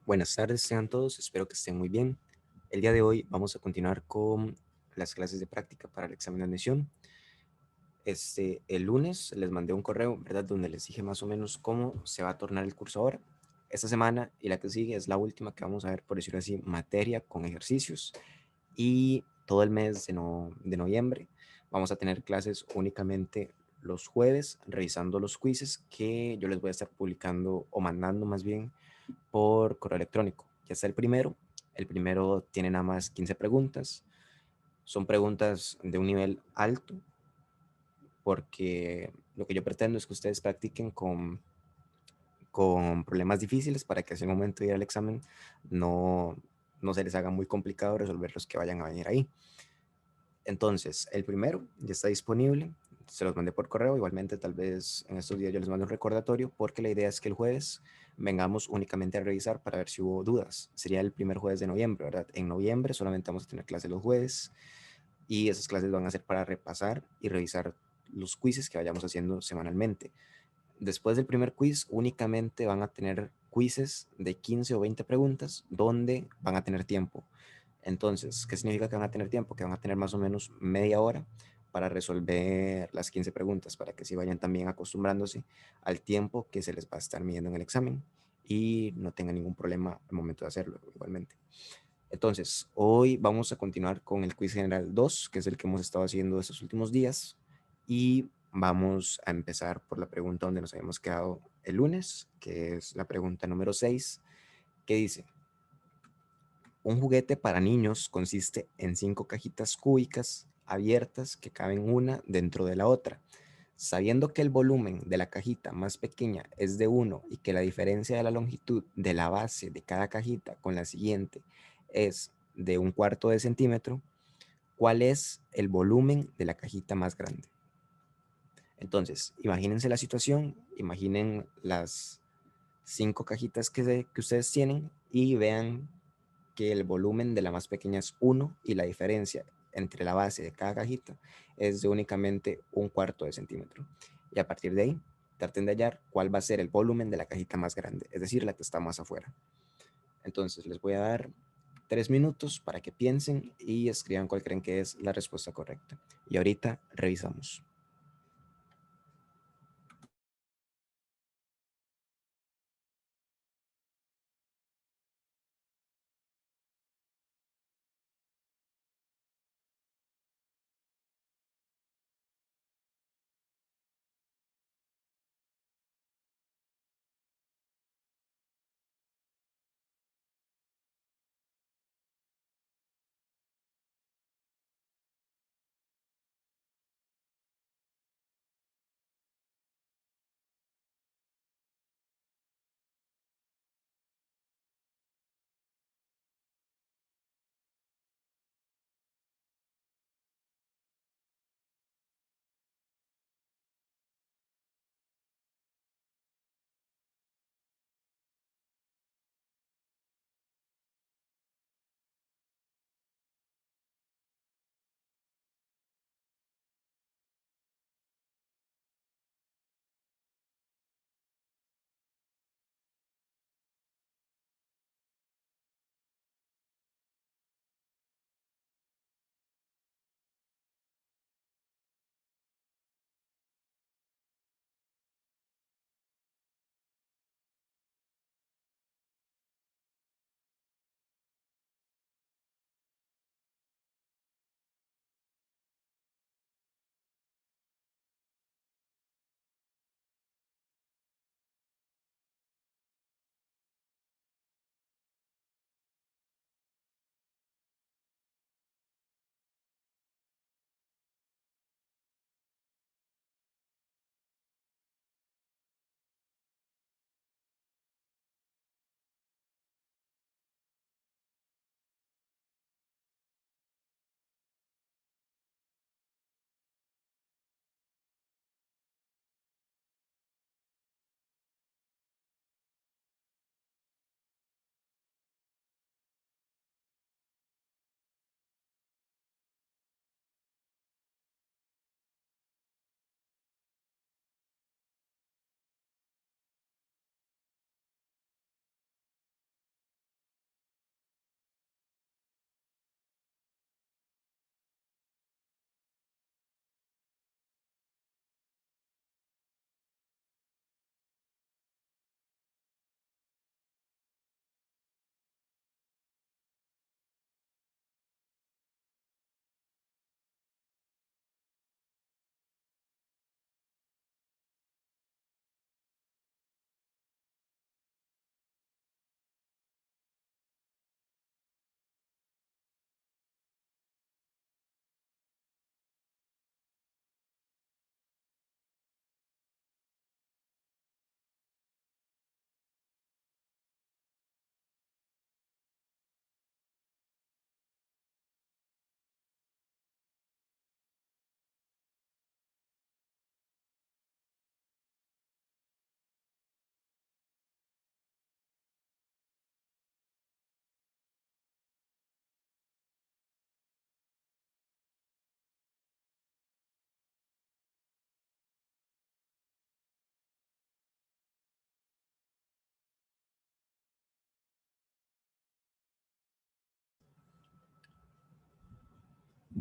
Buenas tardes, sean todos, espero que estén muy bien. El día de hoy vamos a continuar con las clases de práctica para el examen de admisión. El lunes les mandé un correo, ¿verdad? Donde les dije más o menos cómo se va a tornar el curso ahora. Esta semana y la que sigue es la última que vamos a ver, por decirlo así, materia con ejercicios. Y todo el mes de noviembre vamos a tener clases únicamente los jueves, revisando los quizzes que yo les voy a estar publicando o mandando más bien por correo electrónico. Ya está el primero tiene nada más 15 preguntas, son preguntas de un nivel alto, porque lo que yo pretendo es que ustedes practiquen con problemas difíciles para que hacia el momento de ir al examen no, no se les haga muy complicado resolver los que vayan a venir ahí. Entonces, el primero ya está disponible, se los mandé por correo, igualmente tal vez en estos días yo les mando un recordatorio, porque la idea es que el jueves vengamos únicamente a revisar para ver si hubo dudas. Sería el primer jueves de noviembre, ¿verdad? En noviembre solamente vamos a tener clases los jueves y esas clases van a ser para repasar y revisar los quizzes que vayamos haciendo semanalmente. Después del primer quiz únicamente van a tener quizzes de 15 o 20 preguntas donde van a tener tiempo. Entonces, ¿qué significa que van a tener tiempo? Que van a tener más o menos media hora para resolver las 15 preguntas, para que si vayan también acostumbrándose al tiempo que se les va a estar midiendo en el examen y no tengan ningún problema al momento de hacerlo igualmente. Entonces, hoy vamos a continuar con el quiz general 2, que es el que hemos estado haciendo estos últimos días, y vamos a empezar por la pregunta donde nos habíamos quedado el lunes, que es la pregunta número 6, que dice: un juguete para niños consiste en 5 cajitas cúbicas abiertas que caben una dentro de la otra. Sabiendo que el volumen de la cajita más pequeña es de 1 y que la diferencia de la longitud de la base de cada cajita con la siguiente es de 1/4 de centímetro, ¿cuál es el volumen de la cajita más grande? Entonces, imagínense la situación, imaginen las 5 cajitas que ustedes tienen y vean que el volumen de la más pequeña es 1 y la diferencia entre la base de cada cajita es de únicamente 1/4 de centímetro. Y a partir de ahí, traten de hallar cuál va a ser el volumen de la cajita más grande, es decir, la que está más afuera. Entonces, les voy a dar 3 minutos para que piensen y escriban cuál creen que es la respuesta correcta. Y ahorita revisamos.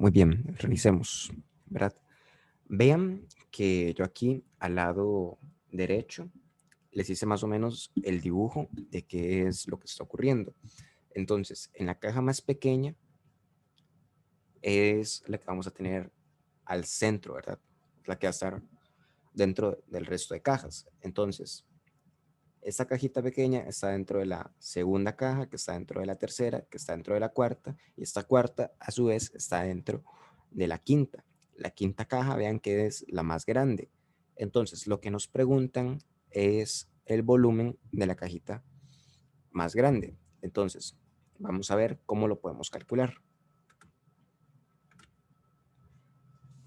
muy bien, revisemos, ¿verdad? Vean que yo aquí al lado derecho les hice más o menos el dibujo de qué es lo que está ocurriendo. Entonces, en la caja más pequeña es la que vamos a tener al centro, ¿verdad? La que va a estar dentro del resto de cajas. Entonces, esta cajita pequeña está dentro de la segunda caja, que está dentro de la tercera, que está dentro de la cuarta, y esta cuarta, a su vez, está dentro de la quinta. La quinta caja, vean que es la más grande. Entonces, lo que nos preguntan es el volumen de la cajita más grande. Entonces, vamos a ver cómo lo podemos calcular.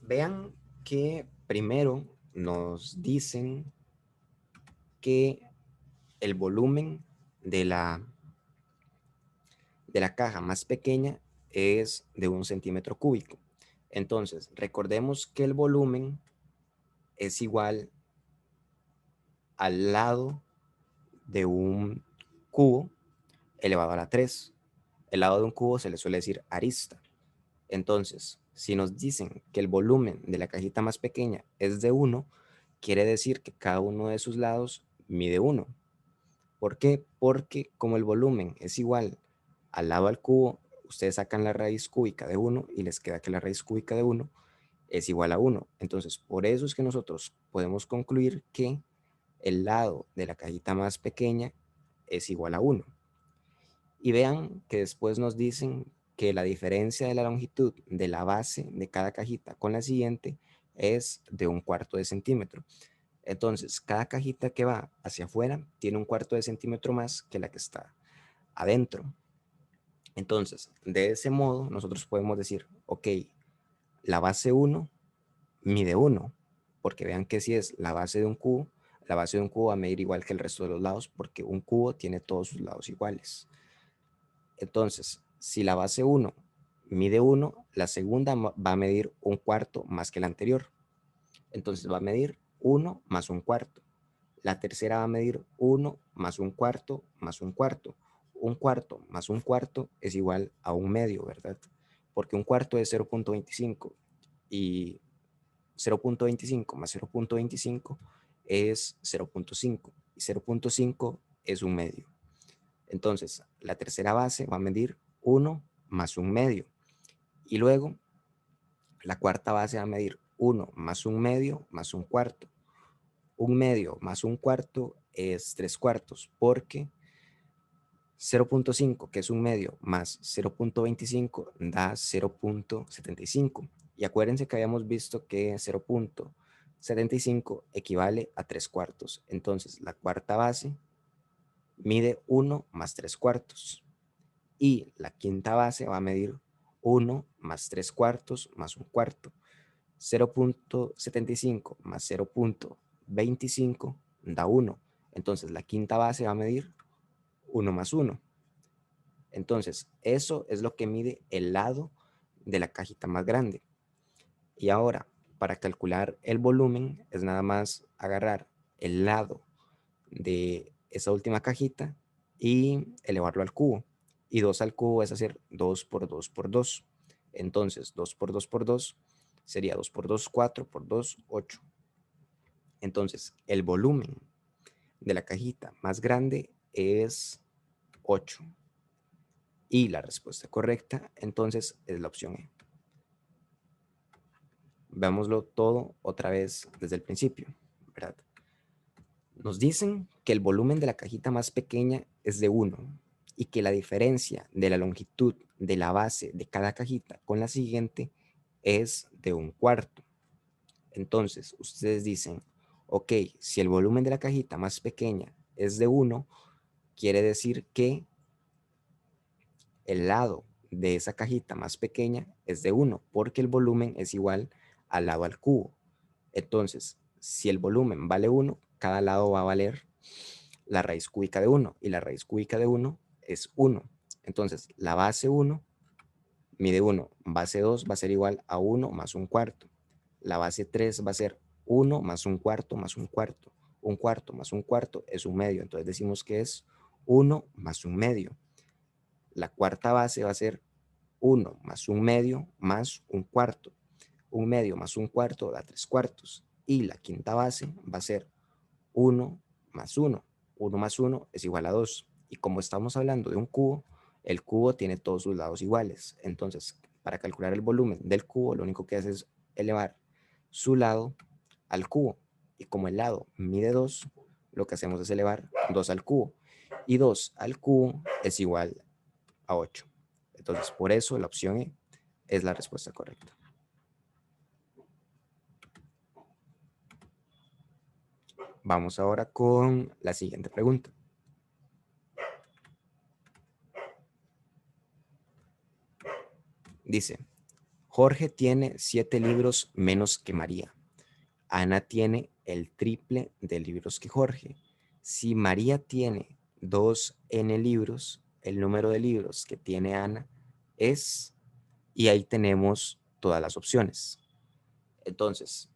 Vean que primero nos dicen que el volumen de la caja más pequeña es de 1 centímetro cúbico. Entonces, recordemos que el volumen es igual al lado de un cubo elevado a la 3. El lado de un cubo se le suele decir arista. Entonces, si nos dicen que el volumen de la cajita más pequeña es de 1, quiere decir que cada uno de sus lados mide 1. ¿Por qué? Porque como el volumen es igual al lado al cubo, ustedes sacan la raíz cúbica de 1 y les queda que la raíz cúbica de 1 es igual a 1. Entonces, por eso es que nosotros podemos concluir que el lado de la cajita más pequeña es igual a 1. Y vean que después nos dicen que la diferencia de la longitud de la base de cada cajita con la siguiente es de 1/4 de centímetro. Entonces, cada cajita que va hacia afuera tiene 1/4 de centímetro más que la que está adentro. Entonces, de ese modo, nosotros podemos decir, ok, la base 1 mide 1, porque vean que si es la base de un cubo, la base de un cubo va a medir igual que el resto de los lados, porque un cubo tiene todos sus lados iguales. Entonces, si la base 1 mide 1, la segunda va a medir 1/4 más que la anterior. Entonces va a medir 1 más 1/4. La tercera va a medir 1 más 1/4 más 1/4. 1/4 más 1/4 es igual a 1/2, ¿verdad? Porque 1/4 es 0.25 y 0.25 más 0.25 es 0.5 y 0.5 es 1/2. Entonces, la tercera base va a medir 1 más 1/2 y luego la cuarta base va a medir 1 más 1/2 más 1/4. 1/2 más 1/4 es 3/4 porque 0.5, que es 1/2, más 0.25 da 0.75. Y acuérdense que habíamos visto que 0.75 equivale a 3/4. Entonces, la cuarta base mide 1 más 3/4. Y la quinta base va a medir 1 más 3/4 más 1/4. 0.75 más 0.25 da 1. Entonces, la quinta base va a medir 1 más 1. Entonces, eso es lo que mide el lado de la cajita más grande. Y ahora, para calcular el volumen, es nada más agarrar el lado de esa última cajita y elevarlo al cubo. Y 2 al cubo es hacer 2 por 2 por 2. Entonces, 2 por 2 por 2 sería 2 por 2, 4 por 2, 8. Entonces, el volumen de la cajita más grande es 8. Y la respuesta correcta, entonces, es la opción E. Veámoslo todo otra vez desde el principio, ¿verdad? Nos dicen que el volumen de la cajita más pequeña es de 1 y que la diferencia de la longitud de la base de cada cajita con la siguiente es de 1/4. Entonces, ustedes dicen, ok, si el volumen de la cajita más pequeña es de 1, quiere decir que el lado de esa cajita más pequeña es de 1, porque el volumen es igual al lado al cubo. Entonces, si el volumen vale 1, cada lado va a valer la raíz cúbica de 1, y la raíz cúbica de 1 es 1. Entonces, la base 1 mide 1, base 2 va a ser igual a 1 más 1/4. La base 3 va a ser 1 más 1/4 más 1/4. 1/4 más 1/4 es 1/2, entonces decimos que es 1 más 1/2. La cuarta base va a ser 1 más un medio más un cuarto. Un medio más un cuarto da 3 cuartos. Y la quinta base va a ser 1 más 1. 1 más 1 es igual a 2. Y como estamos hablando de un cubo, el cubo tiene todos sus lados iguales. Entonces, para calcular el volumen del cubo, lo único que hace es elevar su lado al cubo. Y como el lado mide 2, lo que hacemos es elevar 2 al cubo. Y 2 al cubo es igual a 8. Entonces, por eso la opción E es la respuesta correcta. Vamos ahora con la siguiente pregunta. Dice, Jorge tiene 7 libros menos que María. Ana tiene el triple de libros que Jorge. Si María tiene 2n libros, el número de libros que tiene Ana es, y ahí tenemos todas las opciones. Entonces,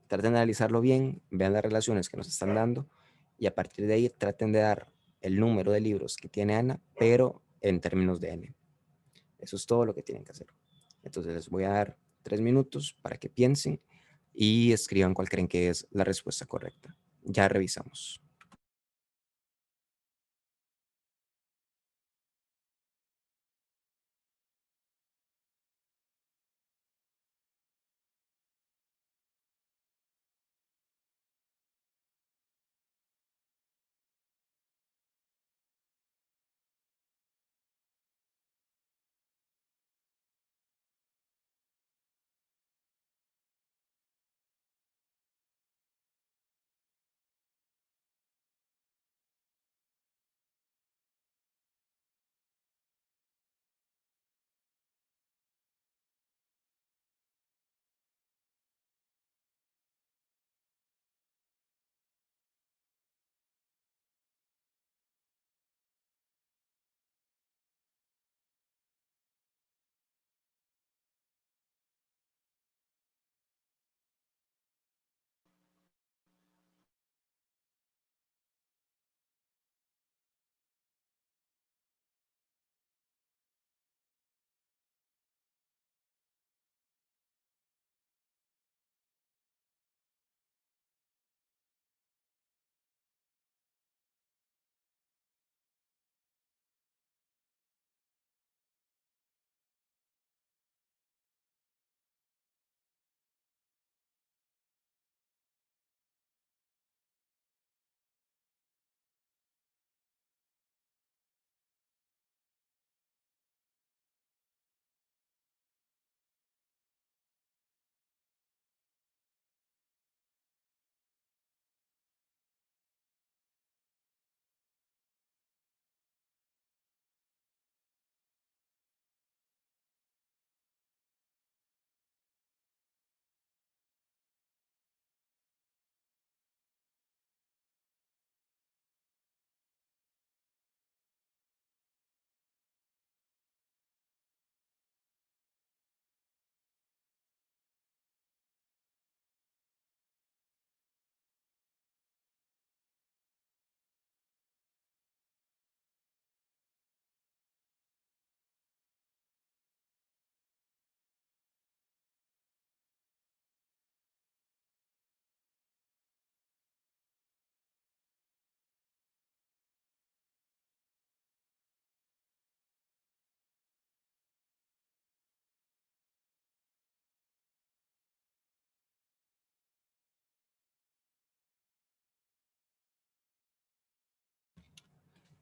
traten de analizarlo bien, vean las relaciones que nos están dando y a partir de ahí traten de dar el número de libros que tiene Ana, pero en términos de n. Eso es todo lo que tienen que hacer. Entonces les voy a dar 3 minutos para que piensen y escriban cuál creen que es la respuesta correcta. Ya revisamos.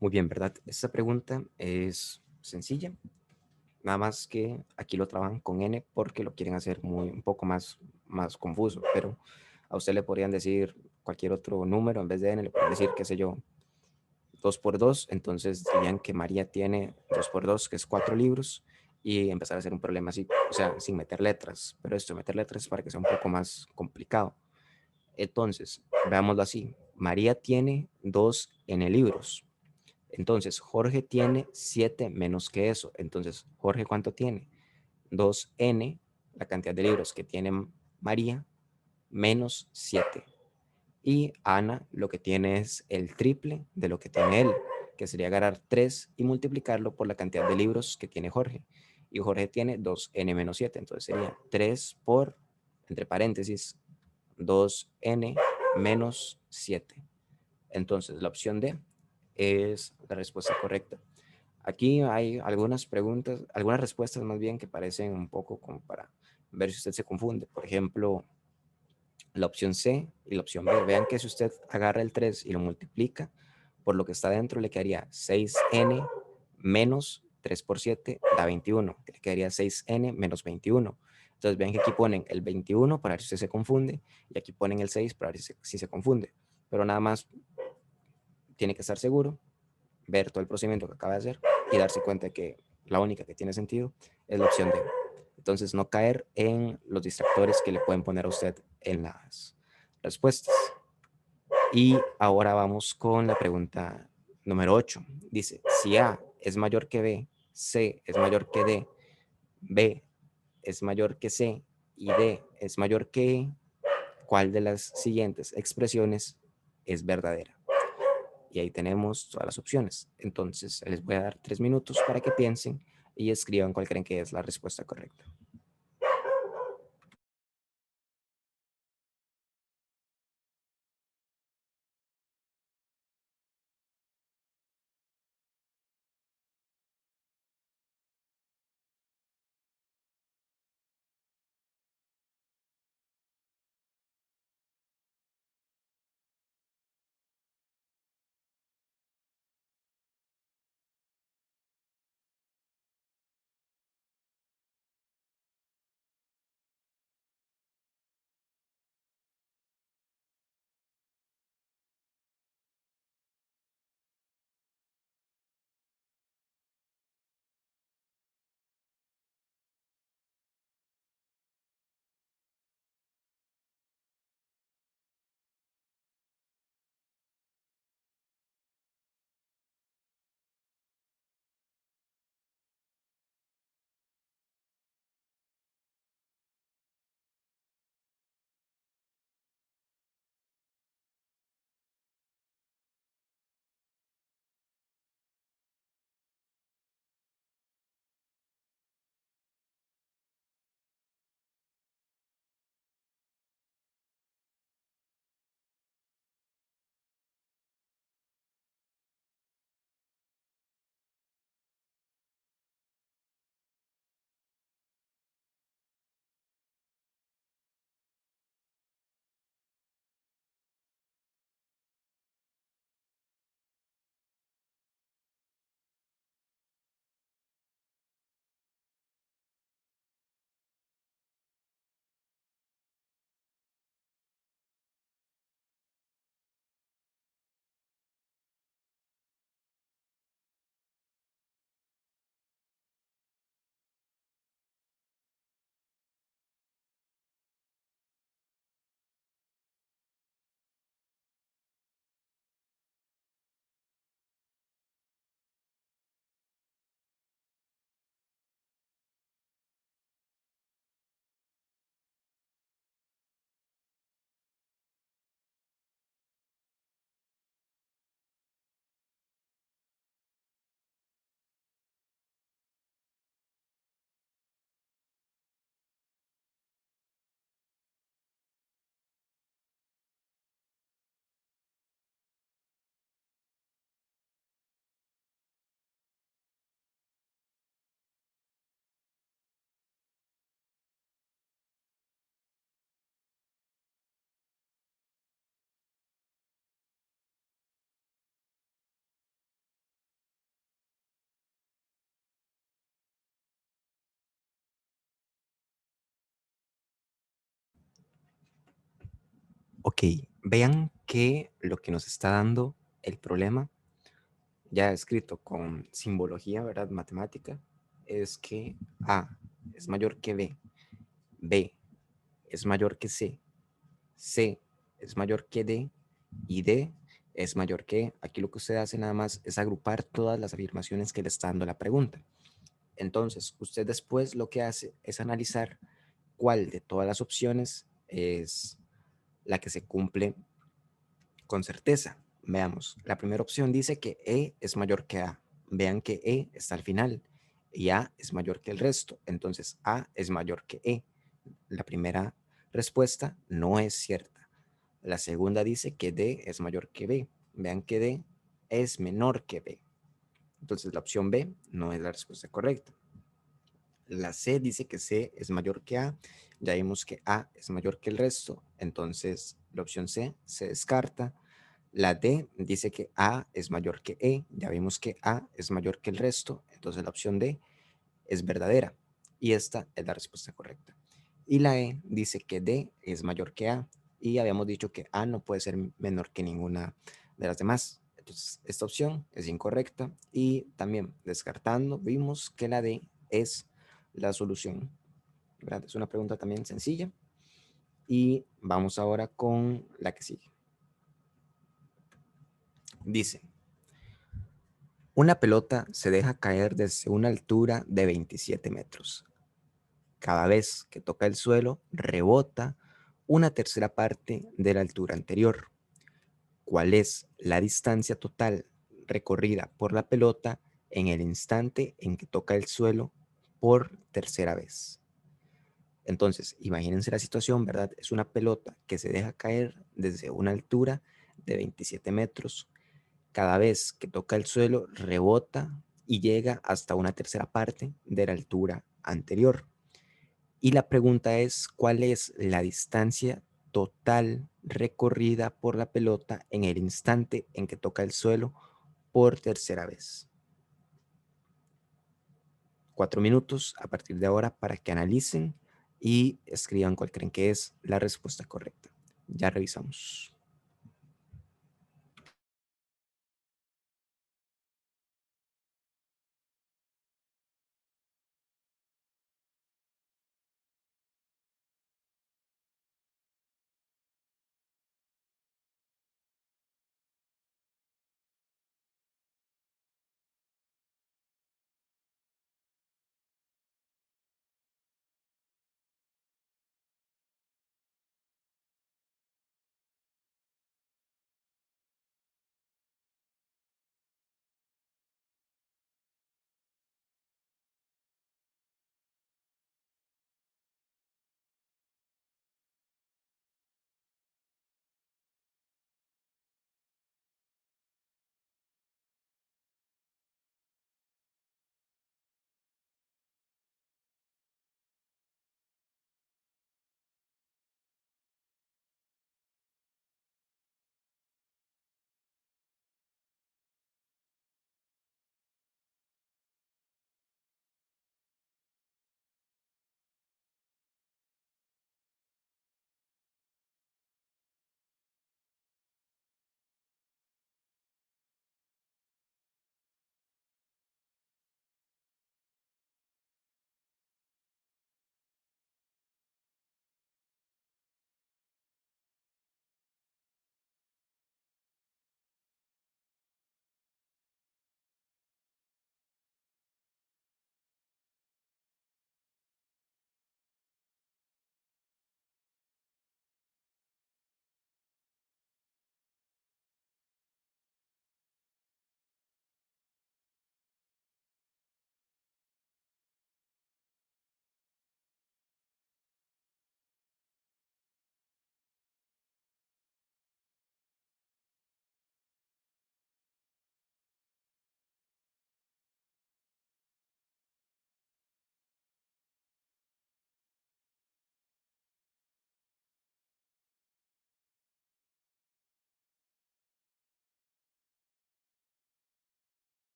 Muy bien, ¿verdad? Esta pregunta es sencilla, nada más que aquí lo trabajan con n porque lo quieren hacer un poco más confuso, pero a usted le podrían decir cualquier otro número en vez de n, le pueden decir, qué sé yo, 2 por 2, entonces dirían que María tiene 2 por 2, que es 4 libros, y empezar a hacer un problema así, o sea, sin meter letras, pero esto de meter letras es para que sea un poco más complicado. Entonces, veámoslo así, María tiene 2 n libros, entonces Jorge tiene 7 menos que eso, entonces Jorge ¿cuánto tiene? 2n, la cantidad de libros que tiene María, menos 7. Y Ana lo que tiene es el triple de lo que tiene él, que sería agarrar 3 y multiplicarlo por la cantidad de libros que tiene Jorge. y Jorge tiene 2n menos 7. Entonces sería 3 por, entre paréntesis, 2n menos 7. Entonces la opción D es la respuesta correcta. Aquí hay algunas preguntas, algunas respuestas más bien que parecen un poco como para ver si usted se confunde. Por ejemplo, la opción C y la opción B. Vean que si usted agarra el 3 y lo multiplica por lo que está dentro, le quedaría 6n menos 3 por 7 da 21. Le quedaría 6n menos 21. Entonces vean que aquí ponen el 21 para ver si usted se confunde y aquí ponen el 6 para ver si se confunde. Pero nada más tiene que estar seguro, ver todo el procedimiento que acaba de hacer y darse cuenta de que la única que tiene sentido es la opción D. Entonces, no caer en los distractores que le pueden poner a usted en las respuestas. Y ahora vamos con la pregunta número 8. Dice, si A es mayor que B, C es mayor que D, B es mayor que C y D es mayor que E, ¿cuál de las siguientes expresiones es verdadera? Y ahí tenemos todas las opciones. Entonces, les voy a dar 3 minutos para que piensen y escriban cuál creen que es la respuesta correcta. Ok, vean que lo que nos está dando el problema, ya escrito con simbología, ¿verdad? Matemática, es que A es mayor que B, B es mayor que C, C es mayor que D y D es mayor que E. Aquí lo que usted hace nada más es agrupar todas las afirmaciones que le está dando la pregunta. Entonces, usted después lo que hace es analizar cuál de todas las opciones es la que se cumple con certeza. Veamos, la primera opción dice que E es mayor que A. Vean que E está al final y A es mayor que el resto. Entonces A es mayor que E. La primera respuesta no es cierta. La segunda dice que D es mayor que B. Vean que D es menor que B. Entonces la opción B no es la respuesta correcta. La C dice que C es mayor que A. Ya vimos que A es mayor que el resto. Entonces la opción C se descarta. La D dice que A es mayor que E. Ya vimos que A es mayor que el resto. Entonces la opción D es verdadera. Y esta es la respuesta correcta. Y la E dice que D es mayor que A. Y habíamos dicho que A no puede ser menor que ninguna de las demás. Entonces, esta opción es incorrecta. Y también descartando, vimos que la D es la solución. ¿Verdad? Es una pregunta también sencilla. Y vamos ahora con la que sigue. Dice, una pelota se deja caer desde una altura de 27 metros. Cada vez que toca el suelo, rebota una tercera parte de la altura anterior. ¿Cuál es la distancia total recorrida por la pelota en el instante en que toca el suelo por tercera vez? Entonces, imagínense la situación, ¿verdad? Es una pelota que se deja caer desde una altura de 27 metros. Cada vez que toca el suelo, rebota y llega hasta una tercera parte de la altura anterior. Y la pregunta es, ¿cuál es la distancia total recorrida por la pelota en el instante en que toca el suelo por tercera vez? 4 minutos a partir de ahora para que analicen y escriban cuál creen que es la respuesta correcta. Ya revisamos.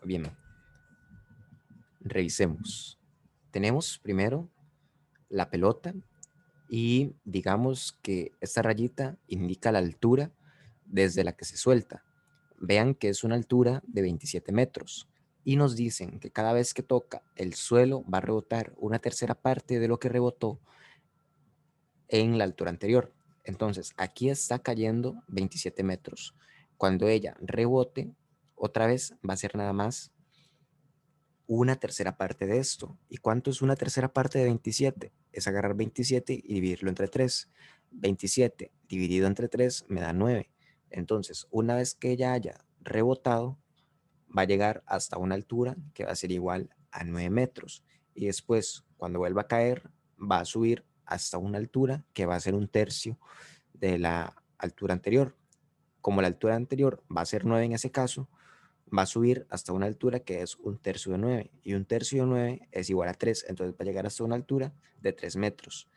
Bien, revisemos. Tenemos primero la pelota y digamos que esta rayita indica la altura desde la que se suelta. Vean que es una altura de 27 metros y nos dicen que cada vez que toca el suelo va a rebotar una tercera parte de lo que rebotó en la altura anterior. Entonces, aquí está cayendo 27 metros. Cuando ella rebote, otra vez va a ser nada más una tercera parte de esto. ¿Y cuánto es una tercera parte de 27? Es agarrar 27 y dividirlo entre 3. 27 dividido entre 3 me da 9. Entonces, una vez que ella haya rebotado, va a llegar hasta una altura que va a ser igual a 9 metros. Y después, cuando vuelva a caer, va a subir hasta una altura que va a ser un tercio de la altura anterior. Como la altura anterior va a ser 9 en ese caso, va a subir hasta una altura que es un tercio de 9. Y un tercio de 9 es igual a 3. Entonces va a llegar hasta una altura de 3 metros.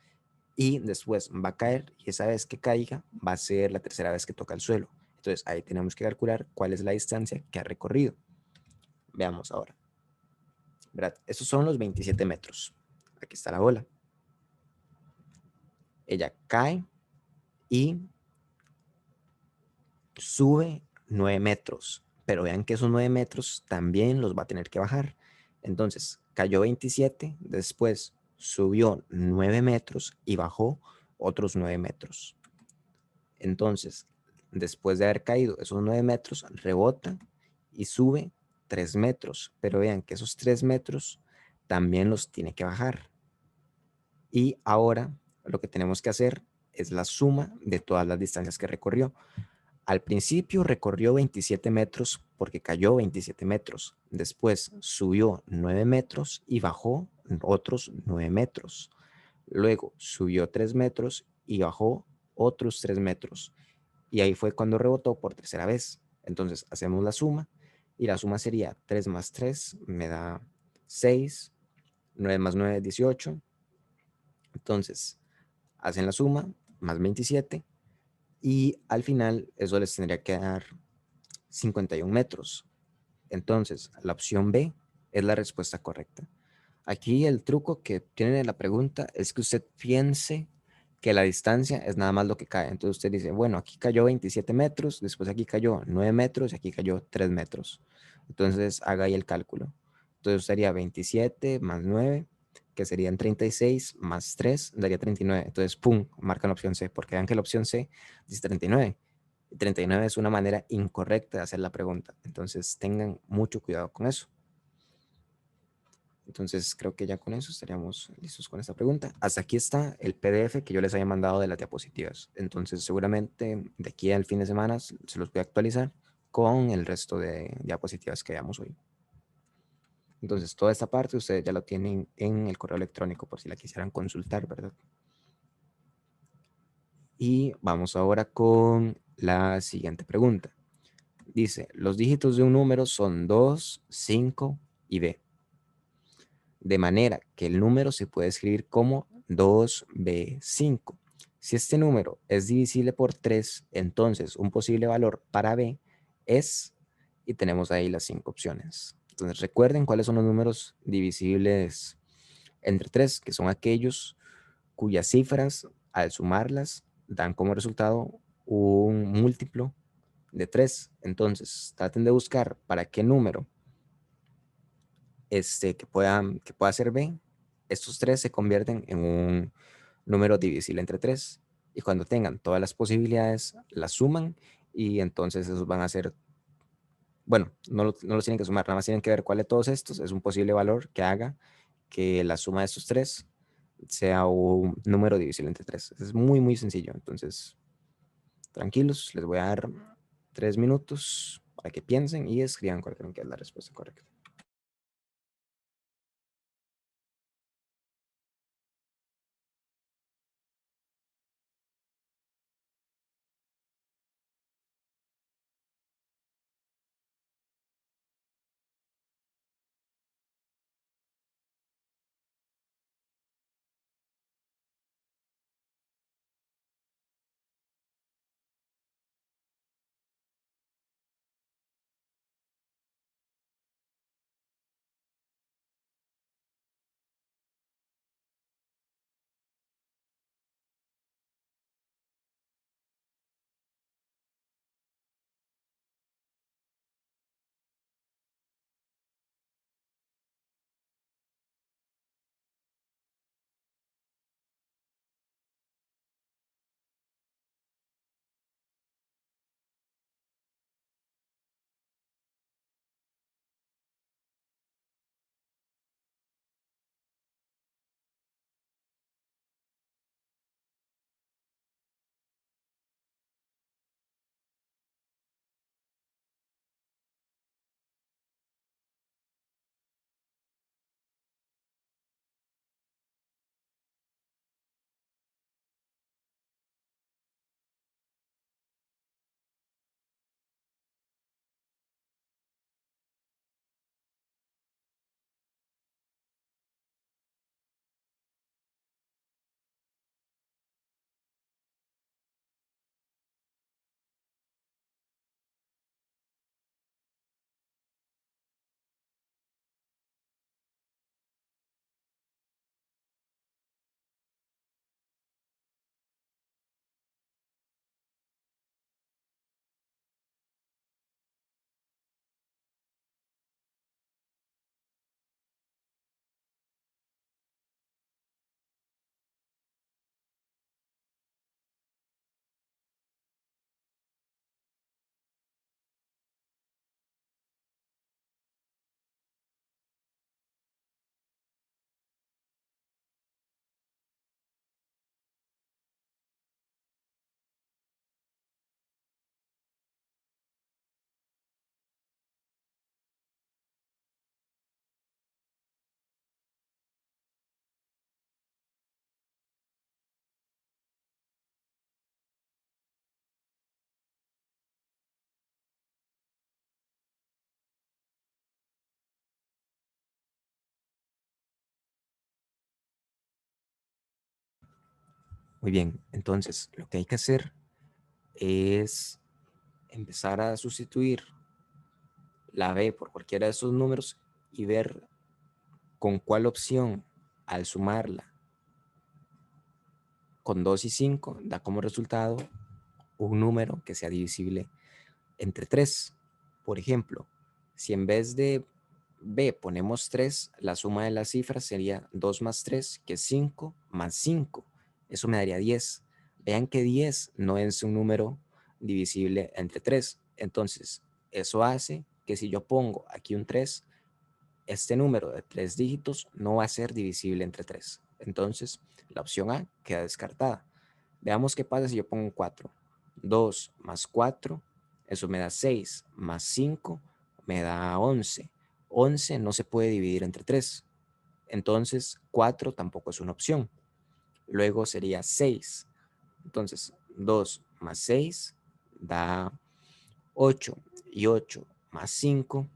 Y después va a caer y esa vez que caiga va a ser la tercera vez que toca el suelo. Entonces ahí tenemos que calcular cuál es la distancia que ha recorrido. Veamos ahora. ¿Verdad? Estos son los 27 metros. Aquí está la bola. Ella cae y sube 9 metros. Pero vean que esos 9 metros también los va a tener que bajar. Entonces, cayó 27, después subió 9 metros y bajó otros 9 metros. Entonces, después de haber caído esos 9 metros, rebota y sube 3 metros. Pero vean que esos 3 metros también los tiene que bajar. Y ahora lo que tenemos que hacer es la suma de todas las distancias que recorrió. Al principio recorrió 27 metros porque cayó 27 metros. Después subió 9 metros y bajó otros 9 metros. Luego subió 3 metros y bajó otros 3 metros. Y ahí fue cuando rebotó por tercera vez. Entonces hacemos la suma y la suma sería 3 más 3 me da 6, 9 más 9 es 18. Entonces hacen la suma más 27 y al final eso les tendría que dar 51 metros. Entonces, la opción B es la respuesta correcta. Aquí el truco que tiene en la pregunta es que usted piense que la distancia es nada más lo que cae. Entonces usted dice, bueno, aquí cayó 27 metros, después aquí cayó 9 metros y aquí cayó 3 metros. Entonces haga ahí el cálculo. Entonces sería 27 más 9, que serían 36 más 3, daría 39. Entonces, pum, marcan la opción C, porque vean que la opción C dice 39. 39 es una manera incorrecta de hacer la pregunta. Entonces tengan mucho cuidado con eso. Entonces creo que ya con eso estaríamos listos con esta pregunta. Hasta aquí está el PDF que yo les había mandado de las diapositivas. Entonces seguramente de aquí al fin de semana se los voy a actualizar con el resto de diapositivas que veamos hoy. Entonces toda esta parte ustedes ya lo tienen en el correo electrónico por si la quisieran consultar, ¿verdad? Y vamos ahora con la siguiente pregunta. Dice, los dígitos de un número son 2, 5 y B. De manera que el número se puede escribir como 2b5. Si este número es divisible por 3, entonces un posible valor para b es, y tenemos ahí las 5 opciones. Entonces recuerden cuáles son los números divisibles entre 3, que son aquellos cuyas cifras al sumarlas dan como resultado un múltiplo de 3. Entonces traten de buscar para qué número que pueda ser B, estos tres se convierten en un número divisible entre 3. Y cuando tengan todas las posibilidades, las suman y entonces esos van a ser, bueno, no los tienen que sumar, nada más tienen que ver cuál de todos estos es un posible valor que haga que la suma de estos tres sea un número divisible entre 3. Es muy, muy sencillo. Entonces, tranquilos, les voy a dar 3 minutos para que piensen y escriban cuál creen que es la respuesta correcta. Muy bien, entonces lo que hay que hacer es empezar a sustituir la B por cualquiera de estos números y ver con cuál opción al sumarla con 2 y 5 da como resultado un número que sea divisible entre 3. Por ejemplo, si en vez de B ponemos 3, la suma de las cifras sería 2 más 3, que es 5, más 5. Eso me daría 10. Vean que 10 no es un número divisible entre 3. Entonces, eso hace que si yo pongo aquí un 3, este número de 3 dígitos no va a ser divisible entre 3. Entonces, la opción A queda descartada. Veamos qué pasa si yo pongo un 4. 2 más 4, eso me da 6, más 5 me da 11. 11 no se puede dividir entre 3. Entonces, 4 tampoco es una opción. Luego sería 6. Entonces, 2 más 6 da 8. Y 8 más 5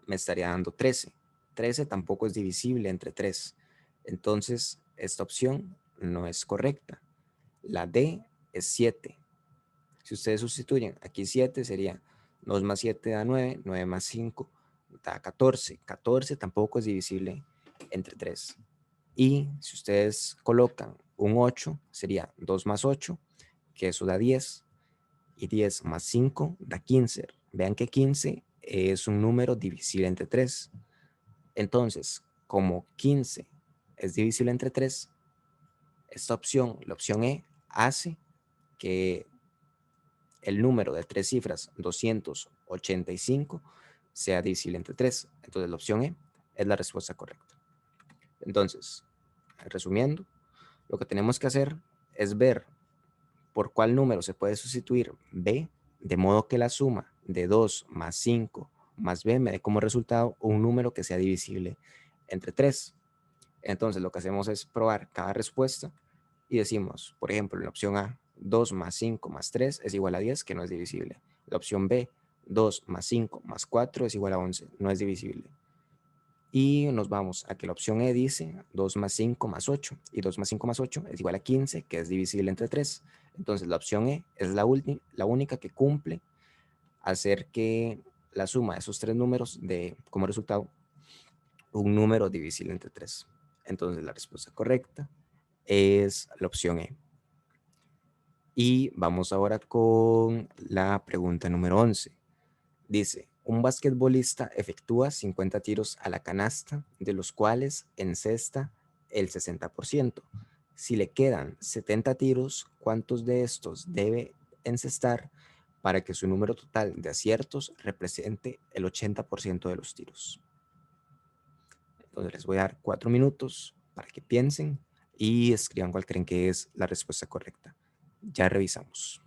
me estaría dando 13. 13 tampoco es divisible entre 3. Entonces, esta opción no es correcta. La D es 7. Si ustedes sustituyen aquí 7, sería 2 más 7 da 9, 9 más 5 da 14. 14 tampoco es divisible entre 3. Y si ustedes colocan un 8, sería 2 más 8, que eso da 10. Y 10 más 5 da 15. Vean que 15 es un número divisible entre 3. Entonces, como 15 es divisible entre 3, esta opción, la opción E, hace que el número de 3 cifras, 285, sea divisible entre 3. Entonces, la opción E es la respuesta correcta. Entonces, resumiendo, lo que tenemos que hacer es ver por cuál número se puede sustituir B, de modo que la suma de 2 más 5 más B me dé como resultado un número que sea divisible entre 3. Entonces lo que hacemos es probar cada respuesta y decimos, por ejemplo, en la opción A, 2 más 5 más 3 es igual a 10, que no es divisible. La opción B, 2 más 5 más 4 es igual a 11, no es divisible. Y nos vamos a que la opción E dice 2 más 5 más 8, y 2 más 5 más 8 es igual a 15, que es divisible entre 3. Entonces la opción E es la única que cumple hacer que la suma de esos tres números dé como resultado un número divisible entre 3. Entonces la respuesta correcta es la opción E. Y vamos ahora con la pregunta número 11. Dice, un basquetbolista efectúa 50 tiros a la canasta, de los cuales encesta el 60%. Si le quedan 70 tiros, ¿cuántos de estos debe encestar para que su número total de aciertos represente el 80% de los tiros? Entonces les voy a dar 4 minutos para que piensen y escriban cuál creen que es la respuesta correcta. Ya revisamos.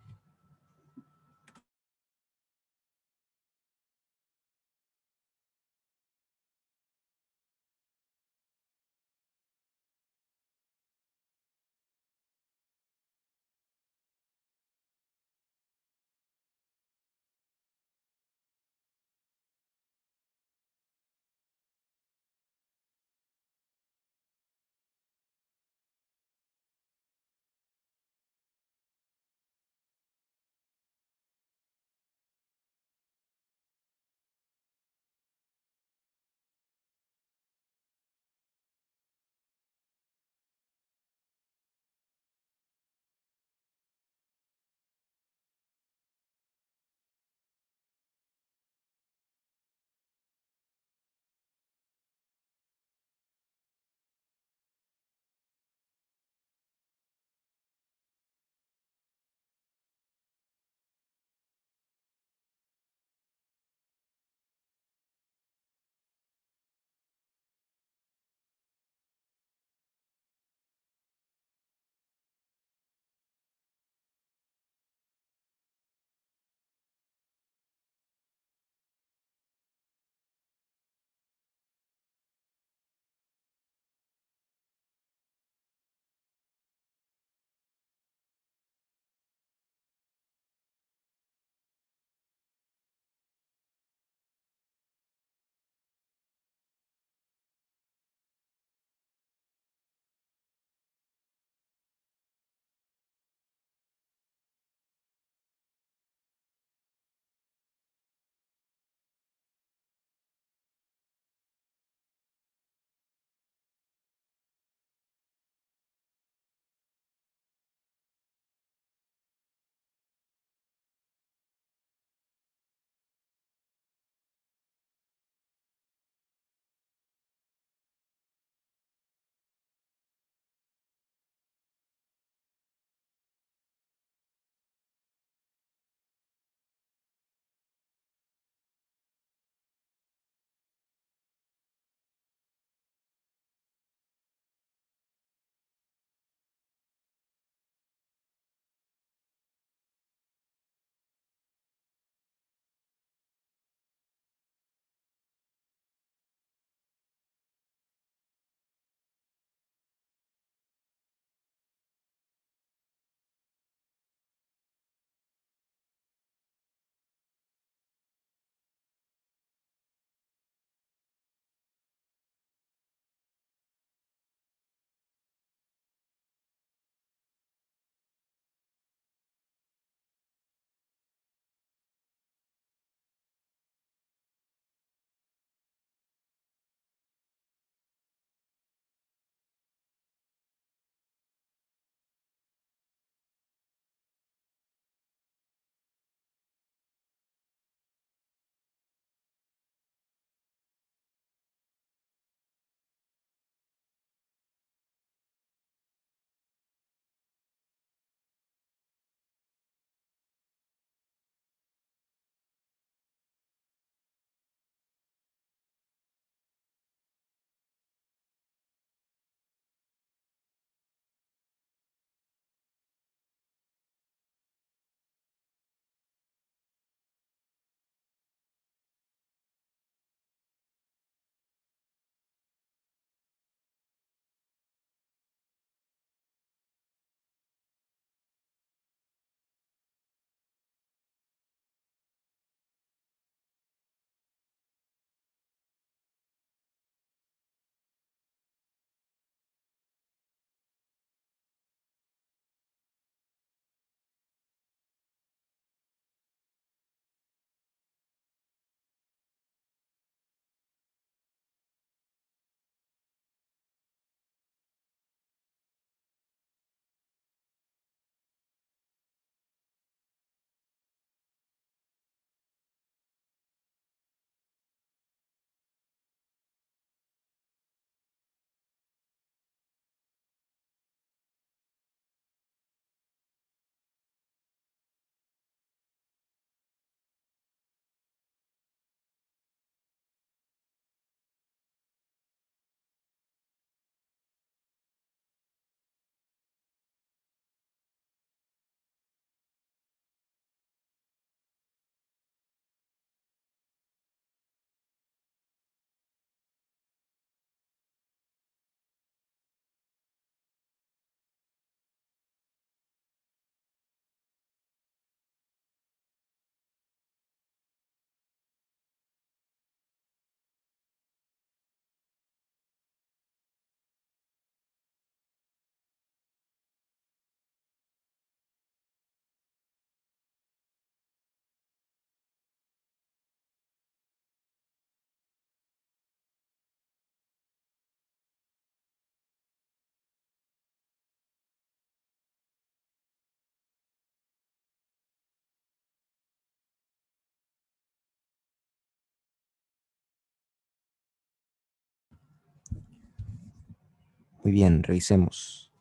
Muy bien, revisemos.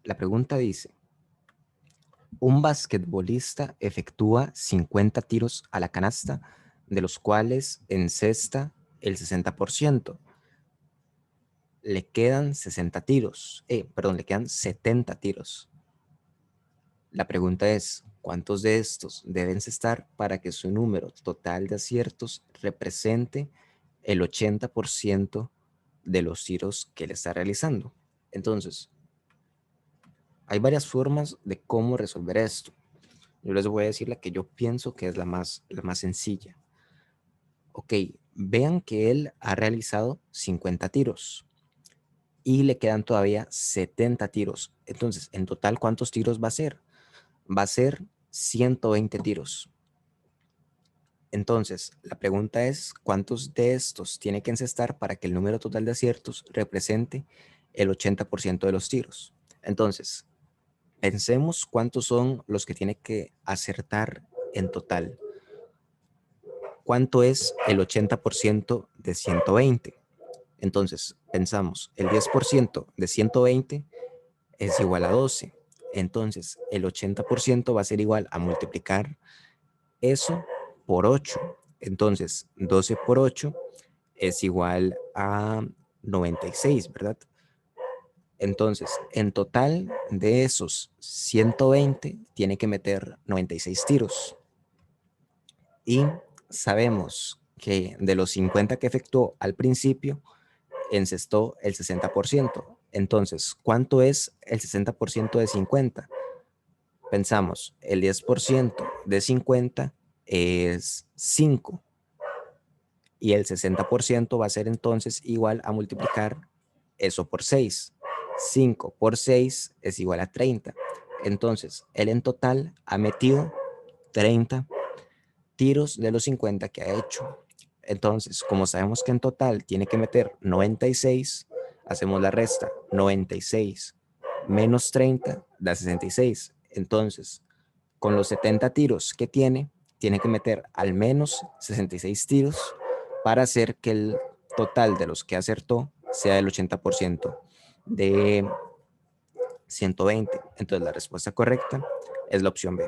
La pregunta dice, un basquetbolista efectúa 50 tiros a la canasta, de los cuales encesta el 60%. Le quedan 60 tiros, le quedan 70 tiros. La pregunta es, ¿cuántos de estos deben estar para que su número total de aciertos represente el 80% de los tiros que él está realizando? Entonces, hay varias formas de cómo resolver esto. Yo les voy a decir la que yo pienso que es la más sencilla. Ok, vean que él ha realizado 50 tiros y le quedan todavía 70 tiros. Entonces, en total, ¿cuántos tiros va a ser? Va a ser 120 tiros. Entonces, la pregunta es, ¿cuántos de estos tiene que encestar para que el número total de aciertos represente el 80% de los tiros? Entonces, pensemos cuántos son los que tiene que acertar en total. ¿Cuánto es el 80% de 120? Entonces, pensamos, el 10% de 120 es igual a 12. Entonces, el 80% va a ser igual a multiplicar eso por 8. Entonces, 12 por 8 es igual a 96, ¿verdad? Entonces, en total de esos 120, tiene que meter 96 tiros. Y sabemos que de los 50 que efectuó al principio, encestó el 60%. Entonces, ¿cuánto es el 60% de 50? Pensamos, el 10% de 50 es 5 y el 60% va a ser entonces igual a multiplicar eso por 6. 5 por 6 es igual a 30. Entonces, él en total ha metido 30 tiros de los 50 que ha hecho. Entonces, como sabemos que en total tiene que meter 96, hacemos la resta. 96 menos 30 da 66. Entonces, con los 70 tiros que tiene que meter al menos 66 tiros para hacer que el total de los que acertó sea el 80% de 120. Entonces, la respuesta correcta es la opción B.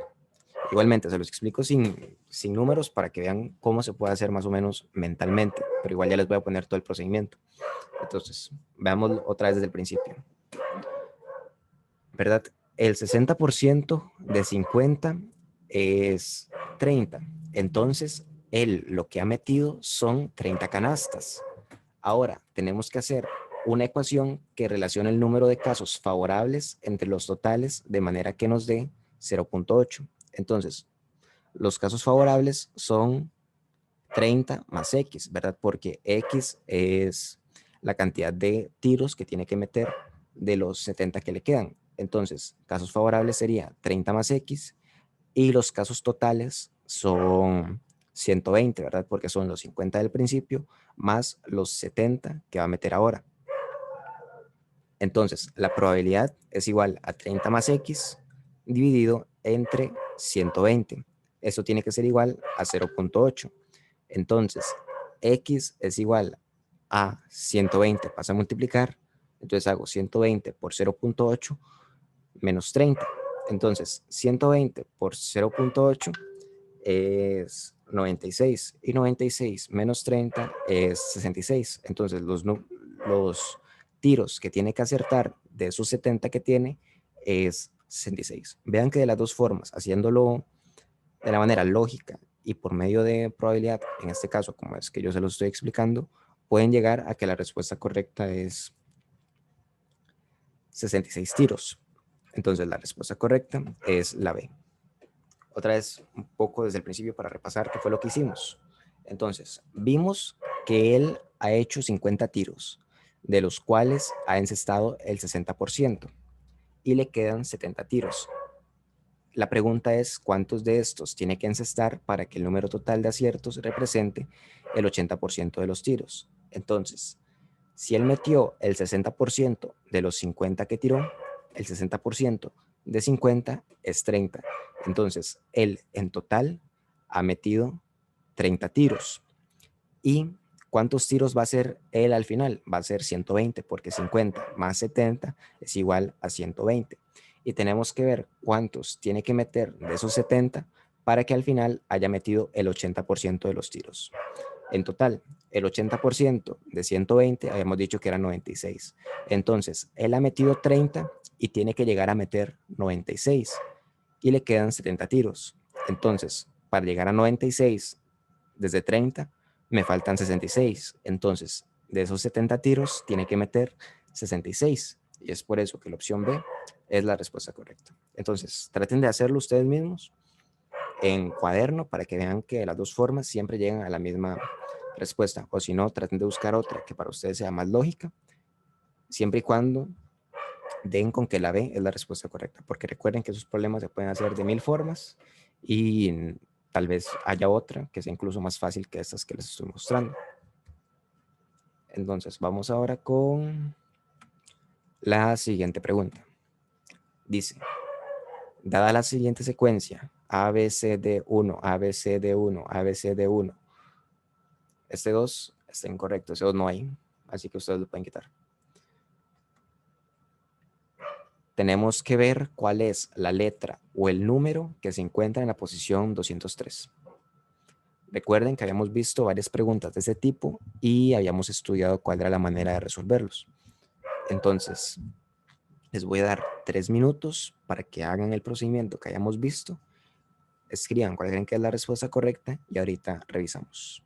Igualmente, se los explico sin números para que vean cómo se puede hacer más o menos mentalmente, pero igual ya les voy a poner todo el procedimiento. Entonces, veamos otra vez desde el principio. ¿Verdad? El 60% de 50 es 30. Entonces, él lo que ha metido son 30 canastas. Ahora, tenemos que hacer una ecuación que relacione el número de casos favorables entre los totales de manera que nos dé 0.8. Entonces, los casos favorables son 30 más X, ¿verdad? Porque X es la cantidad de tiros que tiene que meter de los 70 que le quedan. Entonces, casos favorables sería 30 más X y los casos totales son 120, ¿verdad? Porque son los 50 del principio más los 70 que va a meter ahora. Entonces, la probabilidad es igual a 30 más X dividido entre 120. Eso tiene que ser igual a 0.8. Entonces, X es igual a 120, pasa a multiplicar. Entonces hago 120 por 0.8 menos 30. Entonces, 120 por 0.8 es 96 y 96 menos 30 es 66. Entonces, los tiros que tiene que acertar de esos 70 que tiene es 66. Vean que de las dos formas, haciéndolo de la manera lógica y por medio de probabilidad, en este caso, como es que yo se lo estoy explicando, pueden llegar a que la respuesta correcta es 66 tiros. Entonces, la respuesta correcta es la B. Otra vez, un poco desde el principio para repasar qué fue lo que hicimos. Entonces, vimos que él ha hecho 50 tiros, de los cuales ha encestado el 60% y le quedan 70 tiros. La pregunta es cuántos de estos tiene que encestar para que el número total de aciertos represente el 80% de los tiros. Entonces, si él metió el 60% de los 50 que tiró, el 60% de 50 es 30. Entonces, él en total ha metido 30 tiros. Y ¿Cuántos tiros va a ser él al final? Va a ser 120, porque 50 más 70 es igual a 120. Y tenemos que ver cuántos tiene que meter de esos 70 para que al final haya metido el 80% de los tiros. En total, el 80% de 120 habíamos dicho que era 96. Entonces, él ha metido 30 y tiene que llegar a meter 96 y le quedan 70 tiros. Entonces, para llegar a 96 desde 30, me faltan 66. Entonces, de esos 70 tiros, tiene que meter 66. Y es por eso que la opción B es la respuesta correcta. Entonces, traten de hacerlo ustedes mismos en cuaderno para que vean que las dos formas siempre llegan a la misma respuesta. O si no, traten de buscar otra que para ustedes sea más lógica, siempre y cuando den con que la B es la respuesta correcta. Porque recuerden que esos problemas se pueden hacer de 1000 formas y tal vez haya otra que sea incluso más fácil que estas que les estoy mostrando. Entonces, vamos ahora con la siguiente pregunta. Dice, dada la siguiente secuencia, ABCD1, ABCD1, ABCD1, este 2 está incorrecto, ese 2 no hay, así que ustedes lo pueden quitar. Tenemos que ver cuál es la letra o el número que se encuentra en la posición 203. Recuerden que habíamos visto varias preguntas de ese tipo y habíamos estudiado cuál era la manera de resolverlos. Entonces, les voy a dar 3 minutos para que hagan el procedimiento que hayamos visto, escriban cuál creen que es la respuesta correcta y ahorita revisamos.